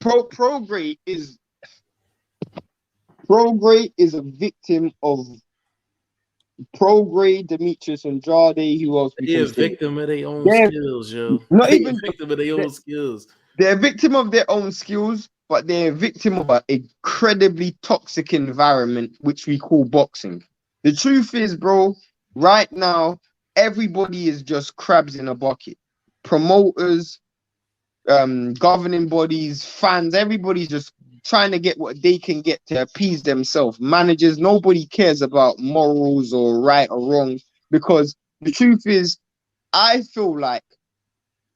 Prograde is a victim of Prograde, Demetrius Andrade, who else? They're a victim of their own skills, yo. Not even victim of their own skills. They're a victim of their own skills, but they're a victim of an incredibly toxic environment, which we call boxing. The truth is, bro, right now, everybody is just crabs in a bucket. Promoters, governing bodies, fans, everybody's just trying to get what they can get to appease themselves. Managers, nobody cares about morals or right or wrong, because the truth is, I feel like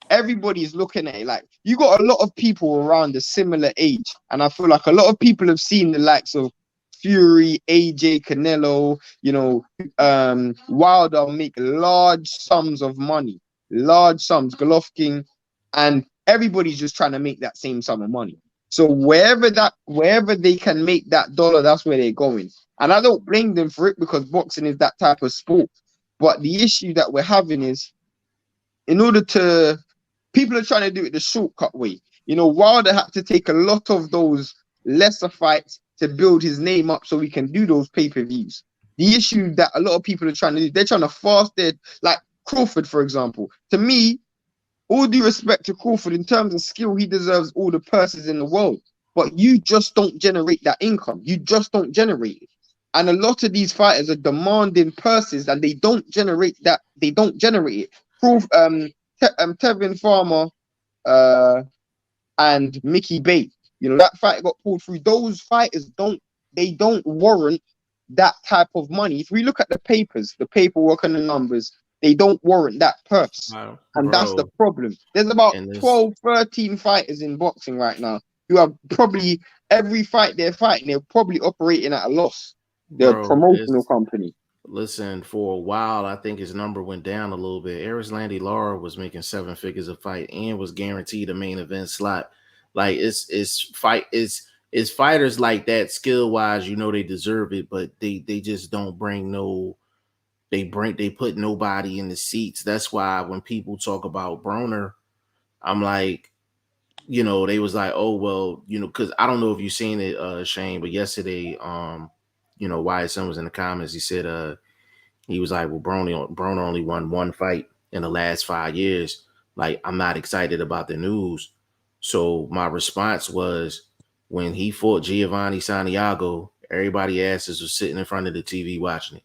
everybody's looking at it like you got a lot of people around a similar age, and I feel like a lot of people have seen the likes of Fury, AJ, Canelo, you know, Wilder make large sums of money, large sums, Golovkin, and everybody's just trying to make that same sum of money. So wherever they can make that dollar, that's where they're going. And I don't blame them for it, because boxing is that type of sport. But the issue that we're having is, people are trying to do it the shortcut way. You know, Wilder had to take a lot of those lesser fights to build his name up so he can do those pay-per-views. The issue that a lot of people are trying to do, they're trying to fast it, like Crawford, for example. To me, all due respect to Crawford, in terms of skill, he deserves all the purses in the world. But you just don't generate that income. You just don't generate it. And a lot of these fighters are demanding purses and they don't generate that. They don't generate it. Tevin Farmer and Mickey Bates, that fight got pulled through. Those fighters don't warrant that type of money. If we look at the papers, the paperwork and the numbers, they don't warrant that purse. Wow, and that's the problem. There's about 12, 13 fighters in boxing right now who are probably, every fight they're fighting, they're probably operating at a loss. They're a promotional company. Listen, for a while, I think his number went down a little bit. Erislandy Lara was making 7 figures a fight and was guaranteed a main event slot. Like it's fighters like that, skill wise, they deserve it, but they just don't bring no. They put nobody in the seats. That's why when people talk about Broner, I'm like, they was like, oh well, because I don't know if you've seen it, Shane, but yesterday, Wyatt Son was in the comments. He said, he was like, well, Broner only won 1 fight in the last 5 years. Like, I'm not excited about the news. So my response was, when he fought Giovanni Santiago, everybody asses was sitting in front of the TV watching it.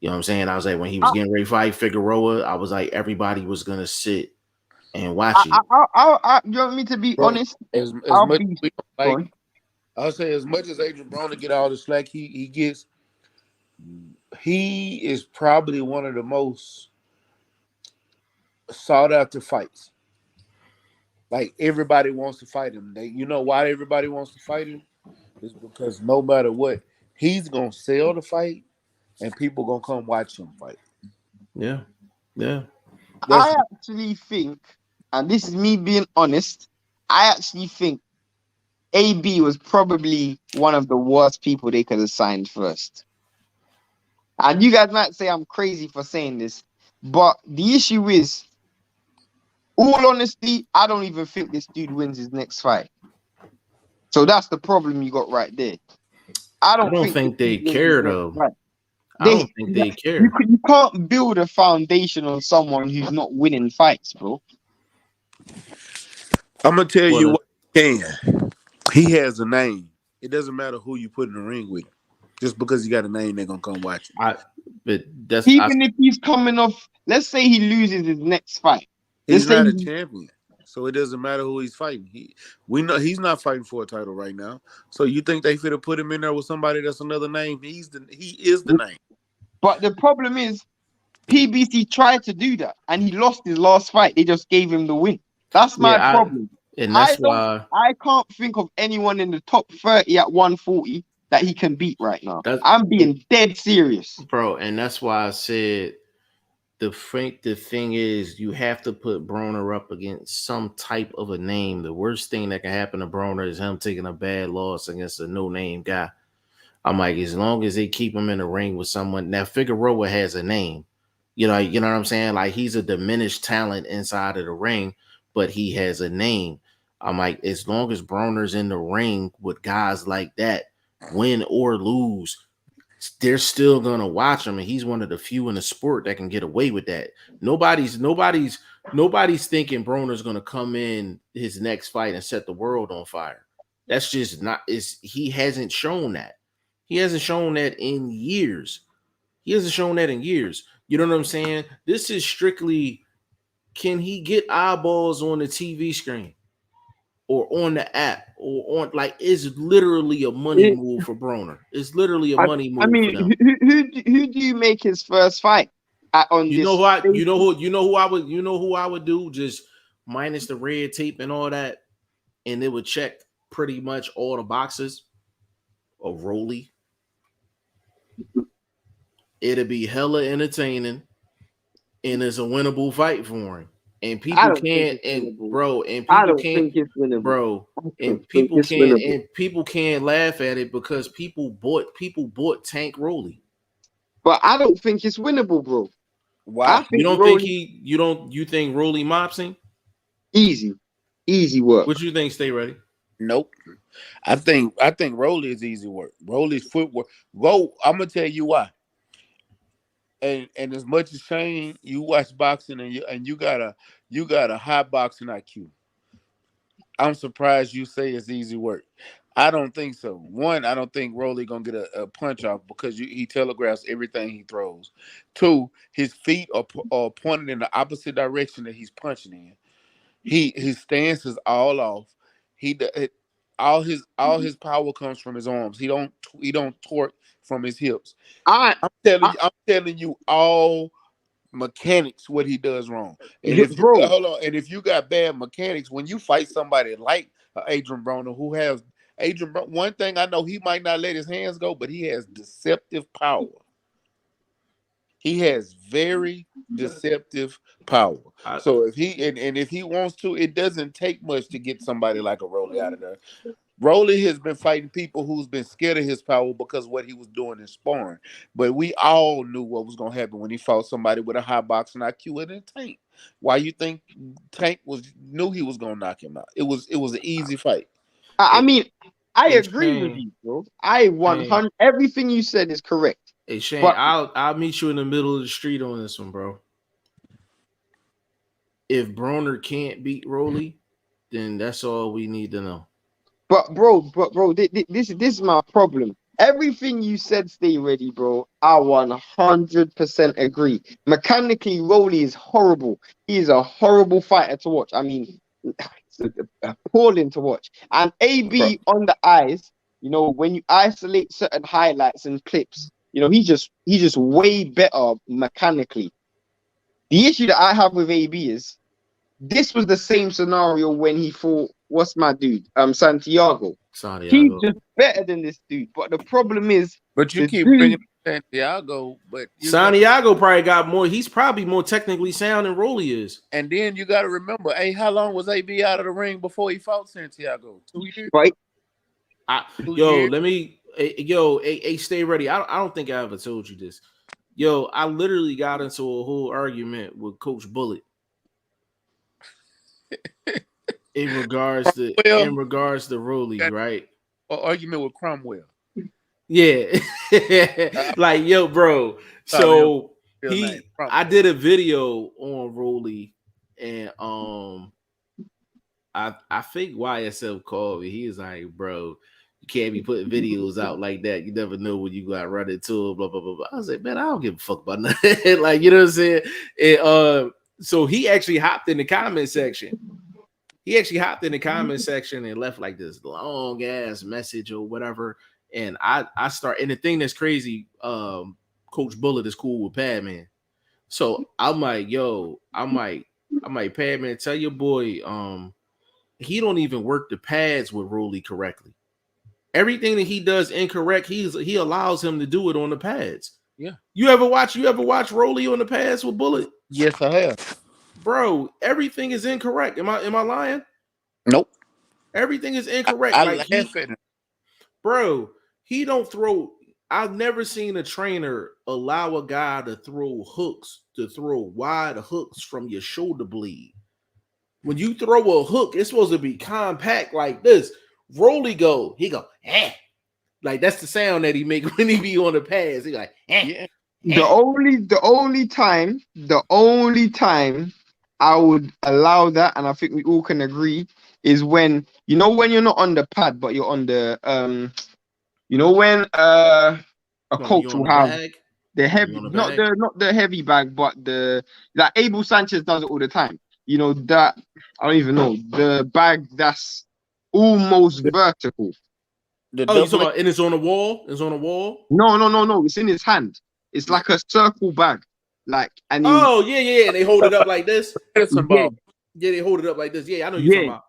You know what I'm saying? I was like, when he was getting ready to fight Figueroa, I was like, everybody was gonna sit and watch it. You want me to be honest? I'll say, as much as Adrian Broner get all the slack he gets, he is probably one of the most sought after fights. Like, everybody wants to fight him. Why everybody wants to fight him? It's because no matter what, he's gonna sell the fight. And people gonna come watch him fight. Yeah. I actually think, and this is me being honest, I actually think AB was probably one of the worst people they could have signed first. And you guys might say I'm crazy for saying this, but the issue is, all honesty, I don't even think this dude wins his next fight. So that's the problem you got right there. I don't think they care though. Right. I don't think they care. You can't build a foundation on someone who's not winning fights, bro. I'm gonna tell you what he can. He has a name. It doesn't matter who you put in the ring with. Just because he got a name, they're gonna come watch him. If he's coming off, let's say he loses his next fight. He's not a champion. So it doesn't matter who he's fighting. We know he's not fighting for a title right now. So you think they could have put him in there with somebody that's another name? He is the name. But the problem is, PBC tried to do that and he lost his last fight. They just gave him the win. That's my problem. And that's why I can't think of anyone in the top 30 at 140 that he can beat right now. I'm being dead serious, bro. And that's why I said the thing is, you have to put Broner up against some type of a name. The worst thing that can happen to Broner is him taking a bad loss against a no-name guy. I'm like, as long as they keep him in the ring with someone. Now, Figueroa has a name. You know what I'm saying? Like, he's a diminished talent inside of the ring, but he has a name. I'm like, as long as Broner's in the ring with guys like that, win or lose, they're still gonna watch him, and he's one of the few in the sport that can get away with that. Nobody's thinking Broner's gonna come in his next fight and set the world on fire. That's just not. He hasn't shown that. He hasn't shown that in years. You know what I'm saying? This is strictly, can he get eyeballs on the TV screen or on the app or on, like, it's literally a money move for Broner. It's literally a money move. I mean, for them. Who do you make his first fight on? You know who I would do, just minus the red tape and all that, and it would check pretty much all the boxes of Rolly. It'll be hella entertaining, and it's a winnable fight for him. And people can't, and bro, and people can't, bro, and people can't laugh at it because people bought Tank Rolly. But I don't think it's winnable, bro. Why? You think Rolly mops him? Easy work. What you think? Stay ready. Nope. I think Rolly is easy work. Rolly's footwork. I'm gonna tell you why. And as much as Shane, you watch boxing and you got a high boxing IQ. I'm surprised you say it's easy work. I don't think so. One, I don't think Rolly gonna get a punch off because he telegraphs everything he throws. Two, his feet are pointed in the opposite direction that he's punching in. His stance is all off. He all his power comes from his arms. He don't torque from his hips. I, I'm telling you all mechanics what he does wrong. And if you bro, hold on, and if you got bad mechanics, when you fight somebody like Adrian Broner, who has one thing I know, he might not let his hands go, but he has deceptive power. He has very deceptive power. So if he and if he wants to, it doesn't take much to get somebody like a Rolly out of there. Rolly has been fighting people who's been scared of his power because of what he was doing in sparring. But we all knew what was going to happen when he fought somebody with a high boxing IQ and a Tank. Why you think Tank knew he was going to knock him out? It was an easy fight. I mean, I agree with you, bro. I 100. Everything you said is correct. Hey Shane, but I'll meet you in the middle of the street on this one, bro. If Broner can't beat Rolly, then that's all we need to know. But bro, this is my problem. Everything you said, stay ready, bro. I 100% agree. Mechanically, Rolly is horrible. He is a horrible fighter to watch. I mean, it's appalling to watch. And AB on the eyes, you know, when you isolate certain highlights and clips, you know, he's just way better mechanically. The issue that I have with AB is this was the same scenario when he fought, what's my dude? Santiago. He's just better than this dude. But the problem is, but you keep bringing Santiago, but Santiago probably got more. He's probably more technically sound than Rolly is. And then you got to remember, hey, how long was AB out of the ring before he fought Santiago? 2 years, right? Stay ready. I don't think I ever told you this. Yo, I literally got into a whole argument with Coach Bullet in regards to Rolly, right? Or argument with Cromwell. Yeah. Like, yo, bro. So I did a video on Rolly, and I think YSL called me. He was like, bro, you can't be putting videos out like that. You never know when you got run into it, blah, blah, blah, blah. I was like, man, I don't give a fuck about nothing. Like, you know what I'm saying? And so he actually hopped in the comment section. And left like this long ass message or whatever. And I start, and the thing that's crazy, Coach Bullet is cool with Padman. So I'm like, Padman, tell your boy, he don't even work the pads with Rolly correctly. Everything that he does incorrect, he allows him to do it on the pads. Yeah. You ever watch Rolly on the pads with Bullet? Yes, I have. Bro, everything is incorrect. Am I lying? Nope. Everything is incorrect. I laugh at him. Bro, he don't throw. I've never seen a trainer allow a guy to throw wide hooks from your shoulder blade. When you throw a hook, it's supposed to be compact like this. Rolly he go, eh. Like that's the sound that he make when he be on the pads. He like, eh. Yeah. The only time I would allow that, and I think we all can agree, is when you're not on the pad, but you're on the when a coach will have the heavy, not the heavy bag, but like Abel Sanchez does it all the time. You know that I don't even know the bag that's almost vertical. And it's on a wall. It's on a wall. No. It's in his hand. It's like a circle bag. Like and yeah. They hold it up like this. Yeah, they hold it up like this. Yeah, I know you're talking about.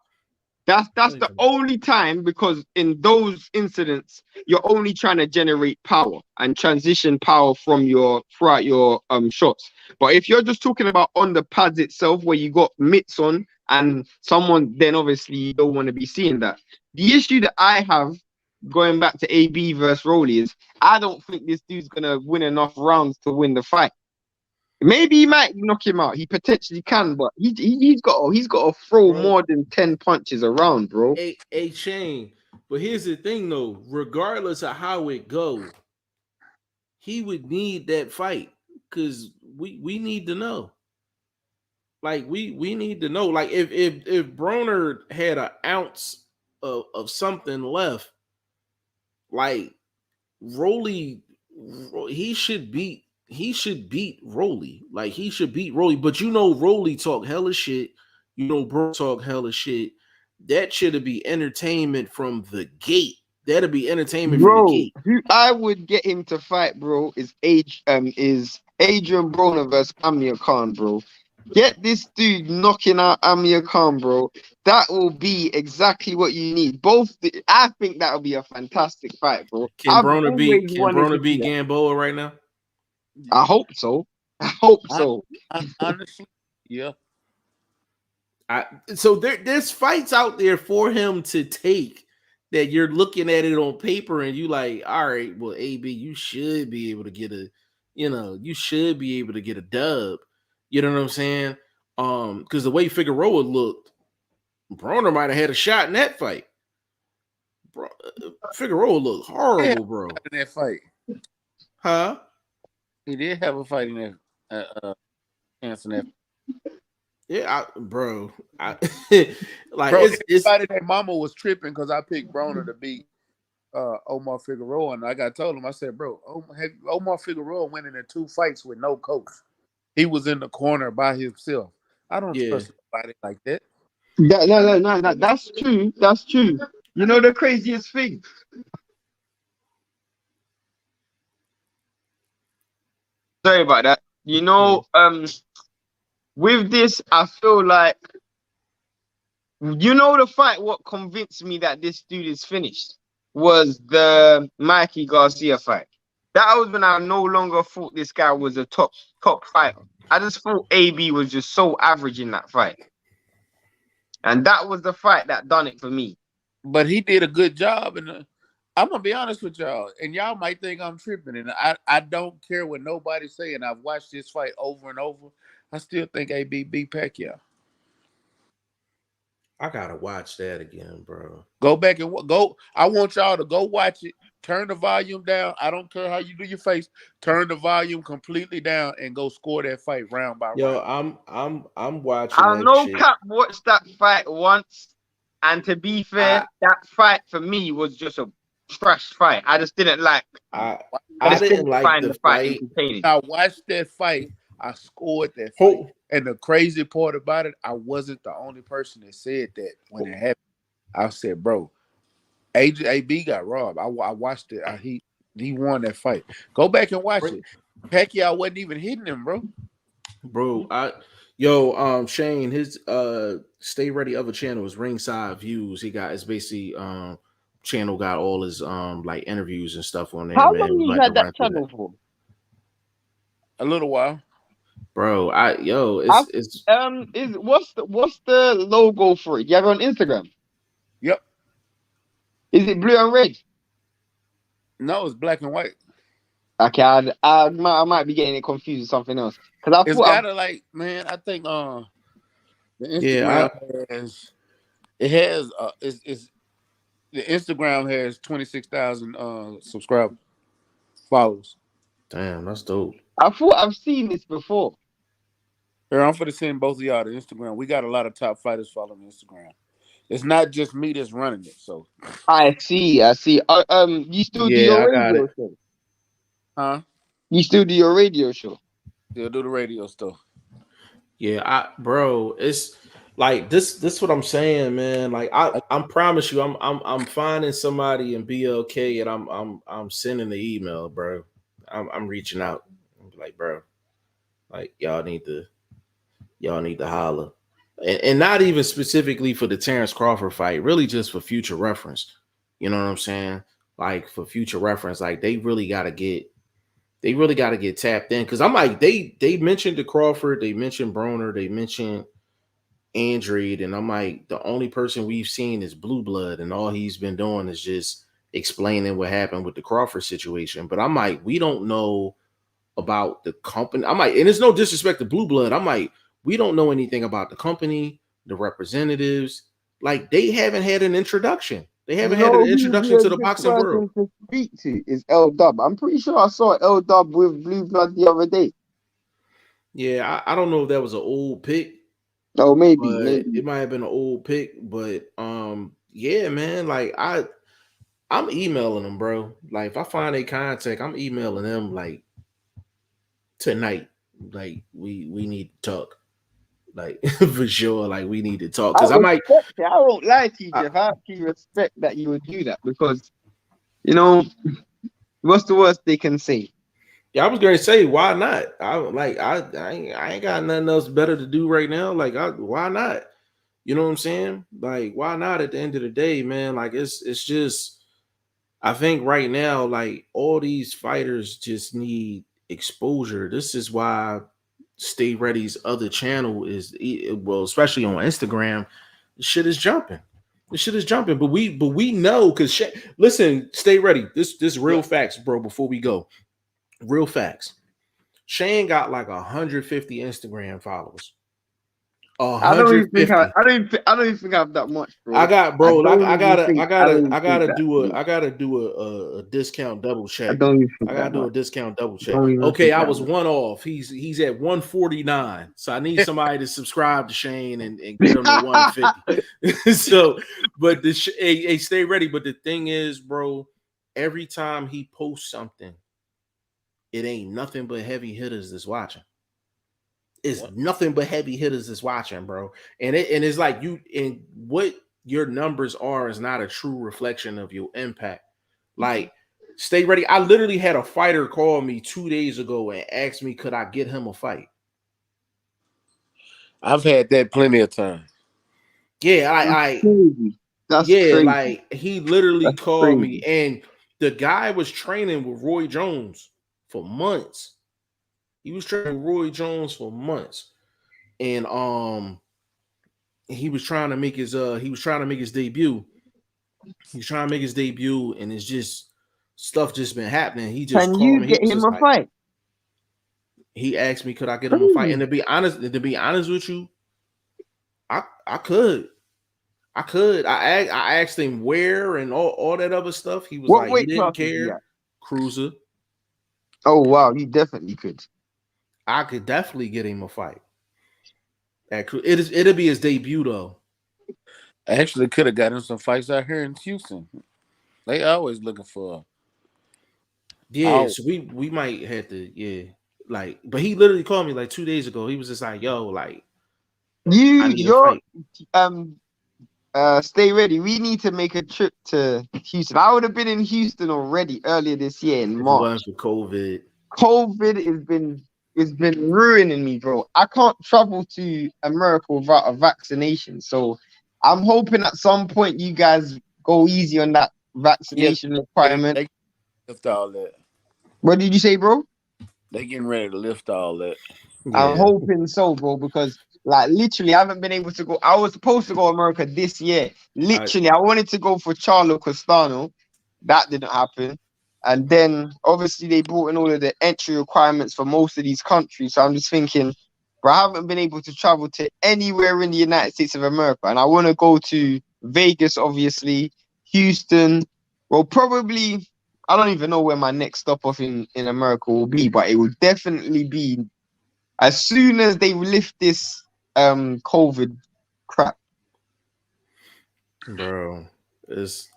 That's the only time, because in those incidents you're only trying to generate power and transition power throughout your shots. But if you're just talking about on the pads itself where you got mitts on and someone, then obviously you don't want to be seeing that. The issue that I have going back to AB versus Rolly is I don't think this dude's gonna win enough rounds to win the fight. Maybe he might knock him out. He potentially can, but he's got to throw Bro. more than 10 punches around, bro. A chain. But here's the thing, though. Regardless of how it go, he would need that fight because we need to know. Like we need to know. Like if Broner had an ounce of something left, like Rolly, he should beat Rolly. Like he should beat Rolly. But you know, Rolly talk hella shit. You know, Bro talk hella shit. That should be entertainment from the gate. That'd be entertainment from the Bro, gate. who I would get him to fight, bro, is Adrian Broner versus Amir Khan, bro. Get this dude knocking out Amir Khan, bro. That will be exactly what you need. I think that will be a fantastic fight, bro. Can Broner beat that. Gamboa right now? I hope so. Honestly, yeah. So there's fights out there for him to take that you're looking at it on paper and you like, all right, well, AB, you should be able to get a dub. You know what I'm saying? Because the way Figueroa looked, Broner might have had a shot in that fight. Bro, Figueroa looked horrible, bro. In that fight, huh? He did have a fight in that chance in that. Yeah, bro. Like it's that mama was tripping because I picked Broner to beat Omar Figueroa, and I told him, I said, bro, Omar Figueroa went into 2 fights with no coach. He was in the corner by himself. I don't trust nobody like that. No. That's true. That's true. You know the craziest thing? Sorry about that. You know, with this, I feel like, you know, the fight, what convinced me that this dude is finished was the Mikey Garcia fight. That was when I no longer thought this guy was a top fighter. I just thought AB was just so average in that fight. And that was the fight that done it for me. But he did a good job. And I'm going to be honest with y'all. And y'all might think I'm tripping. And I don't care what nobody's saying. I've watched this fight over and over. I still think AB beat Pacquiao. I gotta watch that again, bro. Go back and go. I want y'all to go watch it. Turn the volume down. I don't care how you do your face. Turn the volume completely down and go score that fight round by round. Yo, I'm watching. I know Cap watched that fight once, and to be fair, that fight for me was just a trash fight. I just didn't like. I didn't like the fight. I watched that fight. I scored that fight. And the crazy part about it, I wasn't the only person that said that when it happened. I said, bro, AB got robbed. I watched it. He won that fight. Go back and watch it. Pacquiao wasn't even hitting him, bro. Shane, his Stay Ready other channel is Ringside Views. It's basically channel got all his like interviews and stuff on there. How long you had that channel for? A little while. Bro, what's the logo for it? You have it on Instagram? Yep. Is it blue and red? No, it's black and white. Okay, I might be getting it confused with something else. Because it's gotta I think the Instagram the Instagram has 26,000 subscribers, followers. Damn, that's dope. I thought I've seen this before. Here, I'm for to send both of y'all to Instagram. We got a lot of top fighters following Instagram. It's not just me that's running it. So I see. You still do your radio show? Huh? You still do your radio show? Still do the radio stuff. Yeah, it's like this what I'm saying, man. Like I promise you, I'm finding somebody in BLK and I'm sending the email, bro. I'm reaching out. I'm like, bro, like y'all need to holler. And not even specifically for the Terrence Crawford fight, really just for future reference. You know what I'm saying? Like for future reference, like they really gotta get tapped in. Cause I'm like, they mentioned the Crawford, they mentioned Broner, they mentioned Andrade, and I'm like, the only person we've seen is Blue Blood, and all he's been doing is just explaining what happened with the Crawford situation. But I'm like, we don't know about the company. I'm like, and it's no disrespect to Blue Blood. I'm like, we don't know anything about the company, the representatives. Like, they haven't had an introduction. They haven't had an Who would be introduction a to the good boxing world. person to speak to is L Dub. I'm pretty sure I saw L Dub with Blue Blood the other day. Yeah, I don't know if that was an old pick. Oh, maybe it might have been an old pick, but yeah, man, like I'm emailing them, bro. Like, if I find a contact, I'm emailing them like tonight. Like, we need to talk. Like, for sure, like, we need to talk. Because I won't lie to you, Jeff. I actually respect that you would do that because, you know, what's the worst they can say? Yeah, I was gonna say, why not? I ain't got nothing else better to do right now. Like, why not? You know what I'm saying? Like, why not? At the end of the day, man, like, it's just, I think right now, like, all these fighters just need exposure. This is why Stay Ready's other channel is, well, especially on Instagram, the shit is jumping. The shit is jumping. But we know, because listen, Stay Ready. This real facts, bro. Before we go. Real facts. Shane got like 150 Instagram followers. 150. I don't even think I have that much, bro. I gotta do a discount double check. I gotta do a discount double check. Okay, I was one off. He's at 149. So I need somebody to subscribe to Shane and get him to 150. So, but Stay Ready. But the thing is, bro, every time he posts something, it ain't nothing but heavy hitters that's watching. It's nothing but heavy hitters that's watching, bro. And it's like what your numbers are is not a true reflection of your impact. Like, Stay Ready. I literally had a fighter call me 2 days ago and ask me, could I get him a fight? I've had that plenty of times. Yeah, That's crazy. like, he literally called me, and the guy was training with Roy Jones for months. He was training with Roy Jones for months, and he was trying to make his debut. He was trying to make his debut, and it's just stuff just been happening. He just Can called you me. get him a fight? He asked me, could I get him a fight? And to be honest with you, I could. I asked him where and all that other stuff. He was like, he didn't care. Cruiser. Oh wow, you definitely could. I could definitely get him a fight. It'll be his debut though. I actually could have gotten some fights out here in Houston. They always looking for. So we might have to, like, but he literally called me like 2 days ago. He was just like, yo, like, you're Stay Ready. We need to make a trip to Houston. I would have been in Houston already earlier this year in March. For COVID. COVID has been ruining me, bro. I can't travel to America without a vaccination. So I'm hoping at some point you guys go easy on that vaccination requirement. They lift all that. What did you say, bro? They getting ready to lift all that. Yeah. I'm hoping so, bro, because like literally I haven't been able to go. I was supposed to go to America this year. Literally, I wanted to go for Charlo Castano. That didn't happen. And then obviously they brought in all of the entry requirements for most of these countries. So I'm just thinking, bro, I haven't been able to travel to anywhere in the United States of America. And I want to go to Vegas, obviously, Houston. Well, probably, I don't even know where my next stop off in America will be, but it will definitely be as soon as they lift this COVID crap. Bro, it's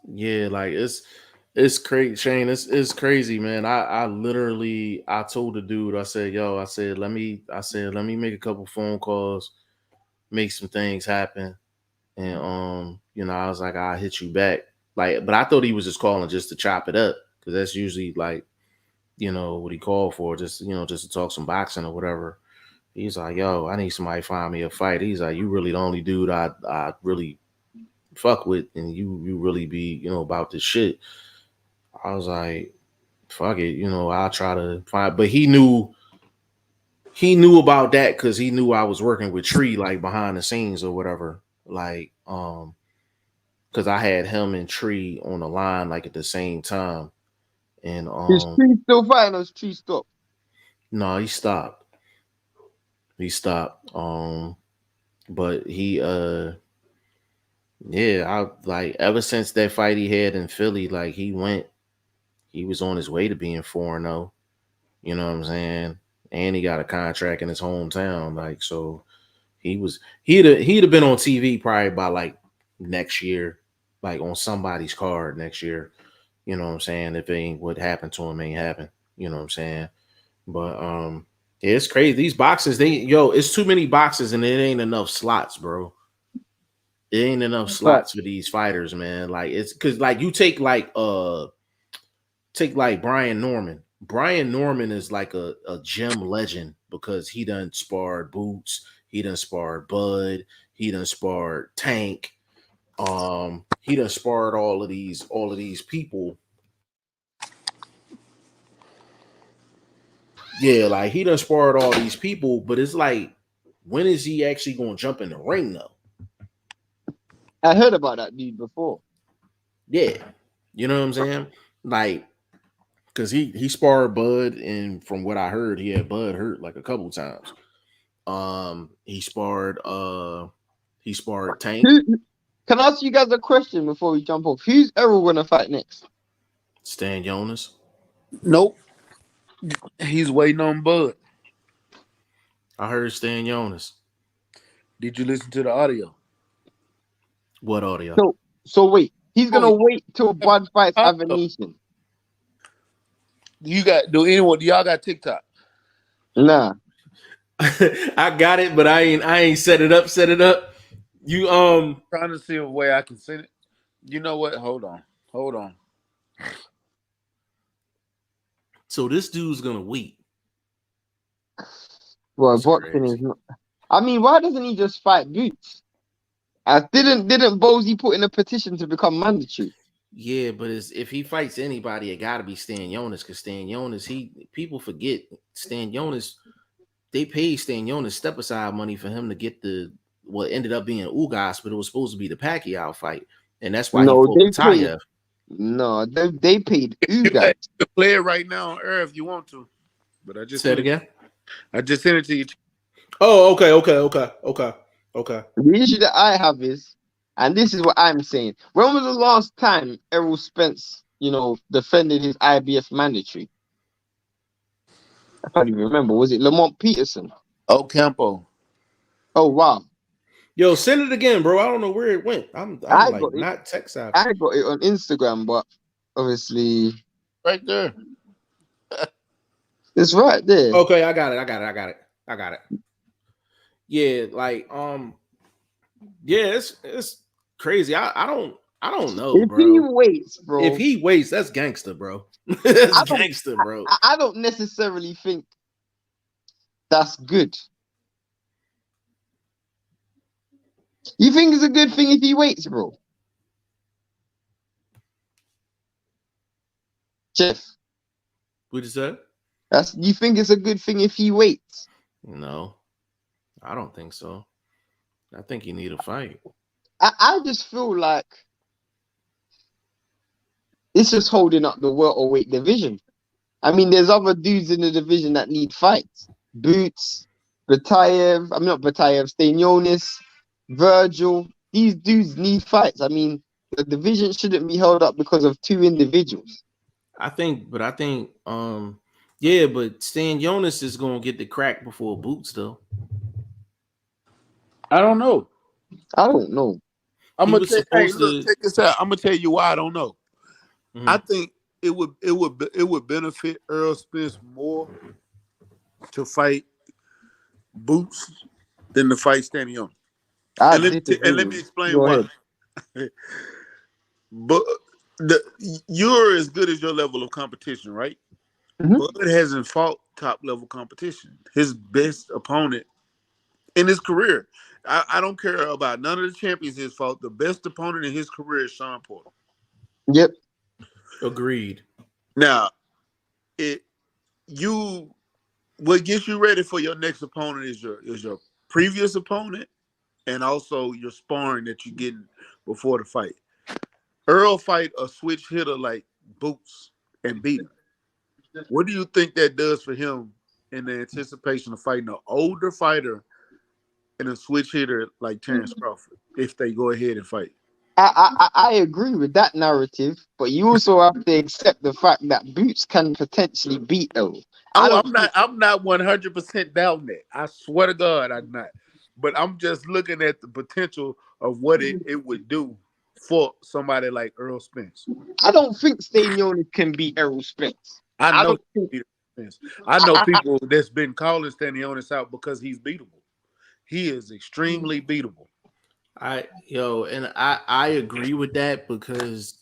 crazy, Shane. It's crazy, man. I literally told the dude, I said, let me make a couple phone calls, make some things happen. And I was like, I'll hit you back. Like, but I thought he was just calling just to chop it up, because that's usually like, what he called for, just to talk some boxing or whatever. He's like, yo, I need somebody to find me a fight. He's like, you really the only dude I really fuck with, and you really be, about this shit. I was like, fuck it, I'll try to find, but he knew about that because he knew I was working with Tree, like, behind the scenes or whatever. Like, because I had him and Tree on the line like at the same time. And is Tree still fighting or is Tree stopped? No, he stopped. He stopped. But he yeah, I like ever since that fight he had in Philly, like he was on his way to being 4-0. You know what I'm saying? And he got a contract in his hometown. Like, so he'd have been on TV probably by like next year, like on somebody's card next year. You know what I'm saying? If it ain't what happened to him ain't happened. You know what I'm saying? But yeah, it's crazy. These boxes, it's too many boxes and it ain't enough slots, bro. It ain't enough But slots for these fighters, man. Like it's because like you take like Brian Norman. Brian Norman is like a gym legend because he done sparred Boots, he done sparred Bud, he done sparred Tank, he done sparred all of these people. Yeah, like he done sparred all these people, but it's like, when is he actually gonna jump in the ring though? I heard about that dude before. Yeah, you know what I'm saying? Like, because he sparred Bud, and from what I heard, he had Bud hurt like a couple times. He sparred Tank. Can I ask you guys a question before we jump off? Who's Errol gonna fight next? Stan Jonas. Nope. He's waiting on Bud. I heard Stan Jonas. Did you listen to the audio? What audio? So wait, he's gonna wait till Bud fights Avenation. Do y'all got TikTok? Nah. I got it, but I ain't set it up. You trying to see a way I can send it. You know what? Hold on. So this dude's gonna wait. Well, boxing is not. I mean, why doesn't he just fight Boots? Didn't Bozy put in a petition to become mandatory? Yeah, but if he fights anybody, it got to be Stan Jonas, because Stan Jonas, people forget Stan Jonas. They paid Stan Jonas step aside money for him to get what ended up being Ugas, but it was supposed to be the Pacquiao fight, and that's why he fought Tayev. No, they paid Ugas. You can play it right now on air if you want to, but I just said it again. I just sent it to you. Oh, okay. The issue that I have is, and this is what I'm saying: when was the last time Errol Spence, defended his IBF mandatory? I can't even remember. Was it Lamont Peterson? Ocampo. Oh wow. Yo, send it again, bro. I don't know where it went. I'm like not tech savvy. I got it on Instagram, but obviously right there. It's right there. Okay, I got it. Yeah, like yeah, it's crazy. I don't know, if bro. He waits, bro. If he waits, that's gangster, bro. That's gangster, bro. I don't necessarily think that's good. You think it's a good thing if he waits, bro? Jeff. What you say? You think it's a good thing if he waits? No, I don't think so. I think you need a fight. I just feel like it's just holding up the welterweight division. I mean, there's other dudes in the division that need fights. Boots, Batayev, Stanionis, Virgil. These dudes need fights. I mean, the division shouldn't be held up because of two individuals. I think, yeah, but Stan Jonas is gonna get the crack before Boots, though. I don't know. I'm gonna check this out. I'm gonna tell you why I don't know. Mm-hmm. I think it would benefit Earl Spence more to fight Boots than to fight Stan Jonas. And let me explain why. But you're as good as your level of competition, right? Mm-hmm. Bud hasn't fought top level competition. His best opponent in his career. I don't care about none of the champions he's fought. The best opponent in his career is Sean Porter. Yep. Agreed. Now, what gets you ready for your next opponent is your previous opponent, and also your sparring that you're getting before the fight. Earl fight a switch hitter like Boots and beat him. What do you think that does for him in the anticipation of fighting an older fighter and a switch hitter like Terrence Crawford if they go ahead and fight. I agree with that narrative, but you also have to accept the fact that Boots can potentially beat Errol. I'm not 100% down that. I swear to God, I'm not. But I'm just looking at the potential of what it would do for somebody like Errol Spence. I don't think Stanionis can beat Errol Spence. I know people that's been calling Stanionis out because he's beatable. He is extremely beatable. I agree with that because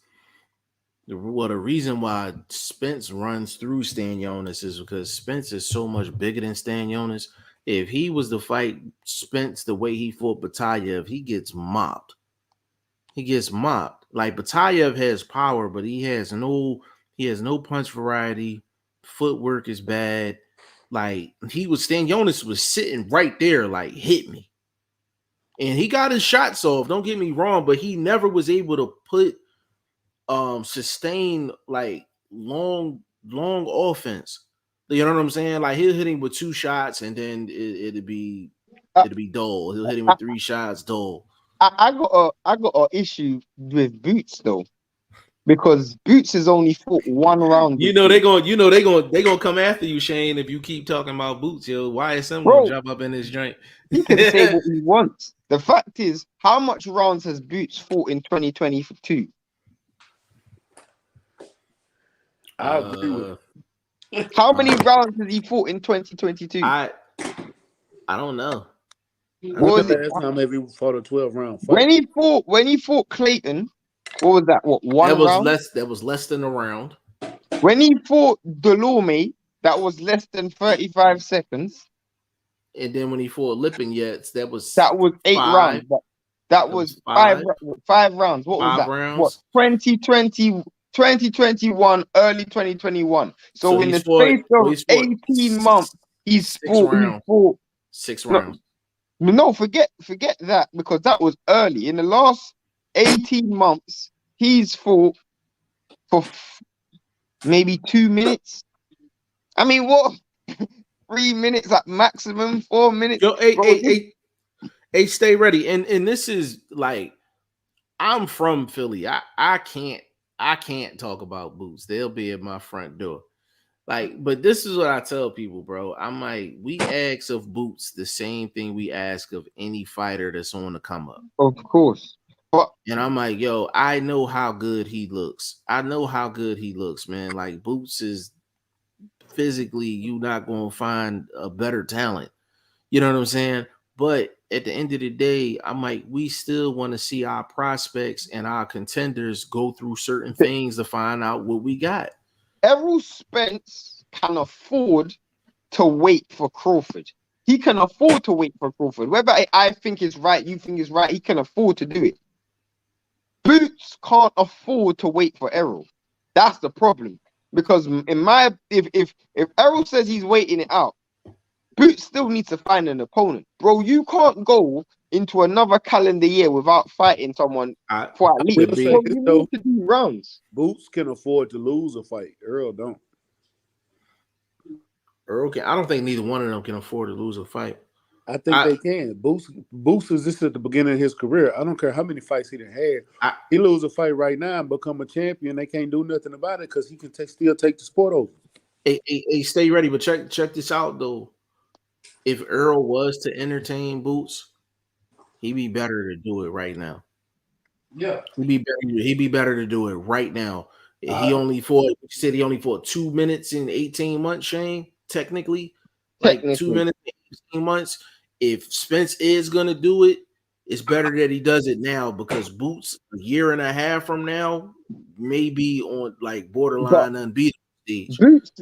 the reason why Spence runs through Stanionis is because Spence is so much bigger than Stanionis. If he was to fight Spence the way he fought Batayev, he gets mopped. Like Batayev has power, but he has no punch variety. Footwork is bad. Like Stanionis was sitting right there, like hit me. And he got his shots off, don't get me wrong, but he never was able to sustain like long offense. You know what I'm saying? Like he'll hit him with 2 shots and then it'll be dull. He'll hit him with 3 shots, dull. I got an issue with Boots though, because Boots has only fought 1 round. They're gonna come after you, Shane, if you keep talking about Boots, yo. YSM gonna jump up in this joint. He can say what he wants. The fact is, how much rounds has Boots fought in 2022? I agree with you. How many rounds has he fought in 2022? I don't know. What was it? Last time he fought a 12-round fight? When he fought Clayton, what was that? What, 1 round? That was less than a round. When he fought Loma, that was less than 35 seconds. And then when he fought Lipinets, that was 8 rounds. That was 5 rounds. What was that? Rounds. What, 2021, early 2021. So in the space of 18 months, he's fought 6 rounds. No, forget that, because that was early. In the last 18 months, he's fought for maybe 2 minutes. I mean, what? 3 minutes at maximum, 4 minutes. Yo, hey, stay ready. And this is like, I'm from Philly. I can't talk about Boots. They'll be at my front door. Like, but this is what I tell people, bro. I'm like, we ask of Boots the same thing we ask of any fighter that's on the come up. Of course. And I'm like, yo, I know how good he looks. Man. Like, Boots is physically, you're not going to find a better talent. You know what I'm saying? But at the end of the day, I'm like, we still want to see our prospects and our contenders go through certain things to find out what we got. Errol Spence can afford to wait for Crawford. He can afford to wait for Crawford. Whether I think it's right, you think it's right, he can afford to do it. Boots can't afford to wait for Errol. That's the problem. Because if Errol says he's waiting it out, Boots still needs to find an opponent. Bro, you can't go into another calendar year without fighting someone for at least. You need to do rounds. Boots can afford to lose a fight. Earl don't. I don't think neither one of them can afford to lose a fight. I think they can. Boots is just at the beginning of his career. I don't care how many fights he done had. He lose a fight right now and become a champion. They can't do nothing about it because he can still take the sport over. Hey, stay ready, but check this out though. If Earl was to entertain Boots, he'd be better to do it right now. Yeah, he'd be better to do it right now. He only fought 2 minutes in 18 months, Shane. Technically, 2 minutes in 18 months. If Spence is gonna do it, it's better that he does it now because Boots a year and a half from now may be on like borderline unbeatable stage. Boots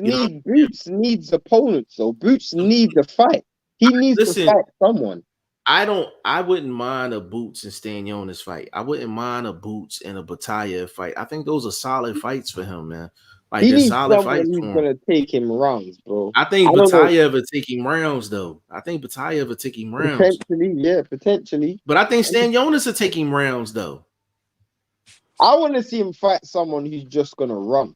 needs opponents, so Boots needs to fight. He needs to fight someone. I wouldn't mind a Boots and Stanionis fight. I wouldn't mind a Boots and a Batayev fight. I think those are solid fights for him, man. Like, they're solid fights for him. He's gonna take him rounds, bro. I think Batayev will take him rounds, though. Potentially. But I think Stanionis will take him rounds, though. I want to see him fight someone who's just gonna run.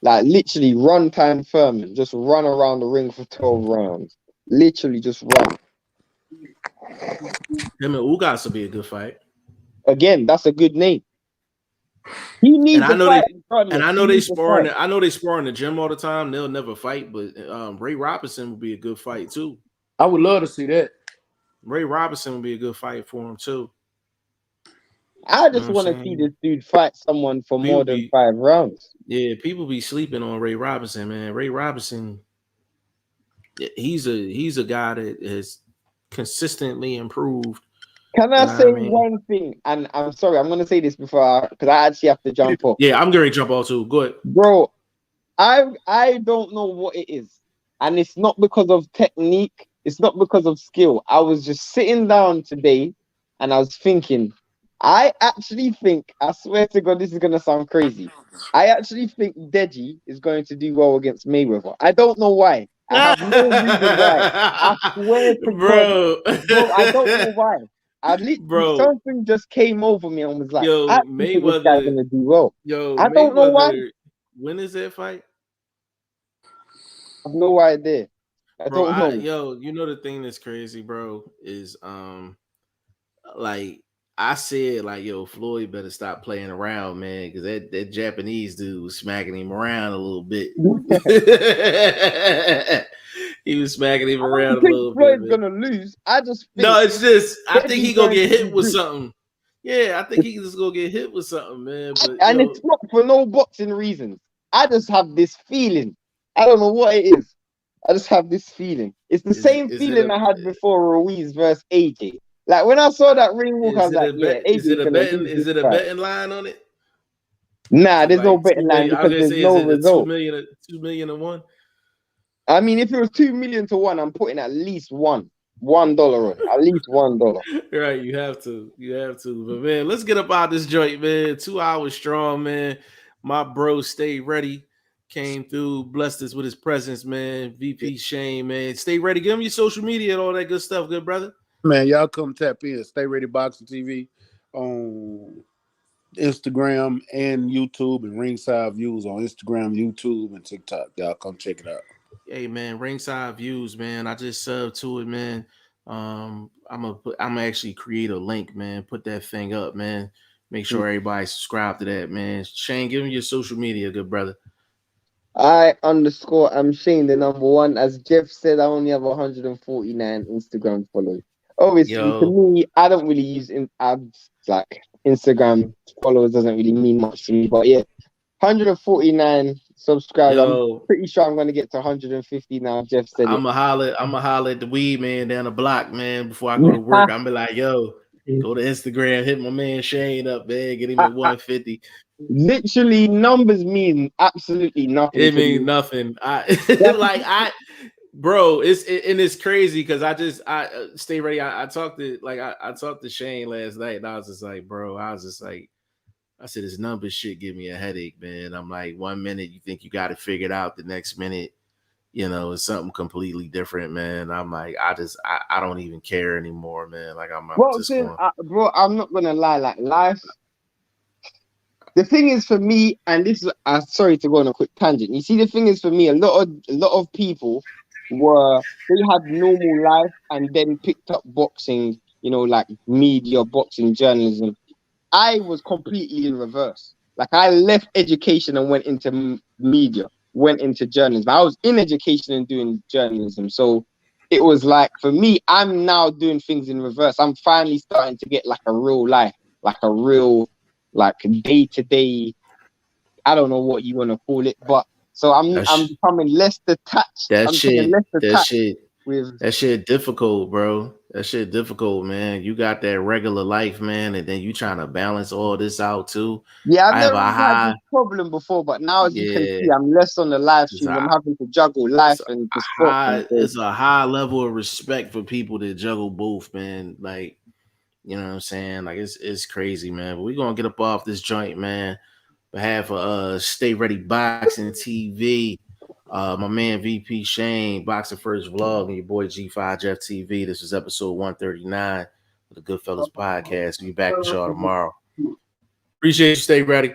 Like literally run time Furman. Just run around the ring for 12 rounds. Literally just run. Him and Ugas will be a good fight. Again, that's a good name. He needs to fight. I know they spar. I know they spar in the gym all the time. They'll never fight, but Ray Robinson would be a good fight too. I would love to see that. Ray Robinson would be a good fight for him too. I just want to see this dude fight someone for more than 5 rounds. Yeah, people be sleeping on Ray Robinson, man. Ray Robinson, he's a guy that has consistently improved. Can I say one thing? And I'm sorry, I'm gonna say this before because I actually have to jump off. Yeah, I'm going to jump off too. Go ahead, bro. I don't know what it is, and it's not because of technique. It's not because of skill. I was just sitting down today, and I was thinking. I actually think, I swear to God, this is going to sound crazy. I actually think Deji is going to do well against Mayweather. I don't know why. I have no reason why. I swear to God. Bro, I don't know why. Something just came over me and was like, I think this guy's going to do well. I don't know why. When is that fight? I have no idea. I don't know. You know the thing that's crazy, bro, is like, I said, like, yo, Floyd better stop playing around, man, because that Japanese dude was smacking him around a little bit. He was smacking him around a little bit. Floyd's gonna lose. I just think it's just I think he gonna get hit with something. Yeah, I think he just gonna get hit with something, man. But it's not for no boxing reasons. I just have this feeling. I don't know what it is. I just have this feeling. It's the same feeling I had before Ruiz versus AJ. Like when I saw that ring walk, I was like, is it a betting line on it? Nah, there's no betting line because there's no result. 2 million to 1. I mean, if it was 2 million to 1, I'm putting at least $1 on it. At least $1. Right, you have to. But man, let's get up out this joint, man. 2 hours strong, man. My bro, Stay Ready, came through, blessed us with his presence, man. VP Shane, man. Stay ready. Give him your social media and all that good stuff, good brother. Man, y'all come tap in. Stay Ready Boxing TV on Instagram and YouTube, and Ringside Views on Instagram, YouTube, and TikTok. Y'all come check it out. Hey man, Ringside Views, man. I just subbed to it, man. I'm gonna actually create a link, man. Put that thing up, man. Make sure everybody subscribe to that, man. Shane, give me your social media, good brother. I'm Shane, the number 1. As Jeff said, I only have 149 Instagram followers. Obviously, to me, I don't really use like Instagram followers doesn't really mean much to me. But yeah, 149 subscribers. I'm pretty sure I'm gonna get to 150 now. Jeff said I'm gonna holler at the weed man down the block, man. Before I go to work, I'm be like, yo, go to Instagram, hit my man Shane up, man, get him at 150. Literally, numbers mean absolutely nothing. It means nothing. Bro, it's crazy because I Stay Ready. I talked to Shane last night, and I was just like, bro, I said this number shit give me a headache, man. I'm like, 1 minute you think you got it figured out, the next minute, it's something completely different, man. I'm like, I don't even care anymore, man. Like bro, I'm not gonna lie, like life. The thing is for me, and this is sorry to go on a quick tangent. You see, the thing is for me, a lot of people they had normal life and then picked up boxing, like media, boxing, journalism. I was completely in reverse. Like I left education and went into media, went into journalism. I was in education and doing journalism. So it was like, for me, I'm now doing things in reverse. I'm finally starting to get like a real life, like a real, like day-to-day, I don't know what you want to call it, but so I'm becoming less detached. That shit difficult, bro. That shit difficult, man. You got that regular life, man, and then you trying to balance all this out too. Yeah, I've never had this problem before, but now as you can see, I'm less on the live stream. I'm having to juggle life and the sport. It's a high level of respect for people that juggle both, man. Like, you know what I'm saying? Like it's crazy, man. But we're gonna get up off this joint, man. On behalf of Stay Ready Boxing TV, my man VP Shane, Boxing First Vlog, and your boy G5 Jeff TV. This was episode 139 of the Goodfellas podcast. We'll be back with y'all tomorrow. Appreciate you. Stay ready.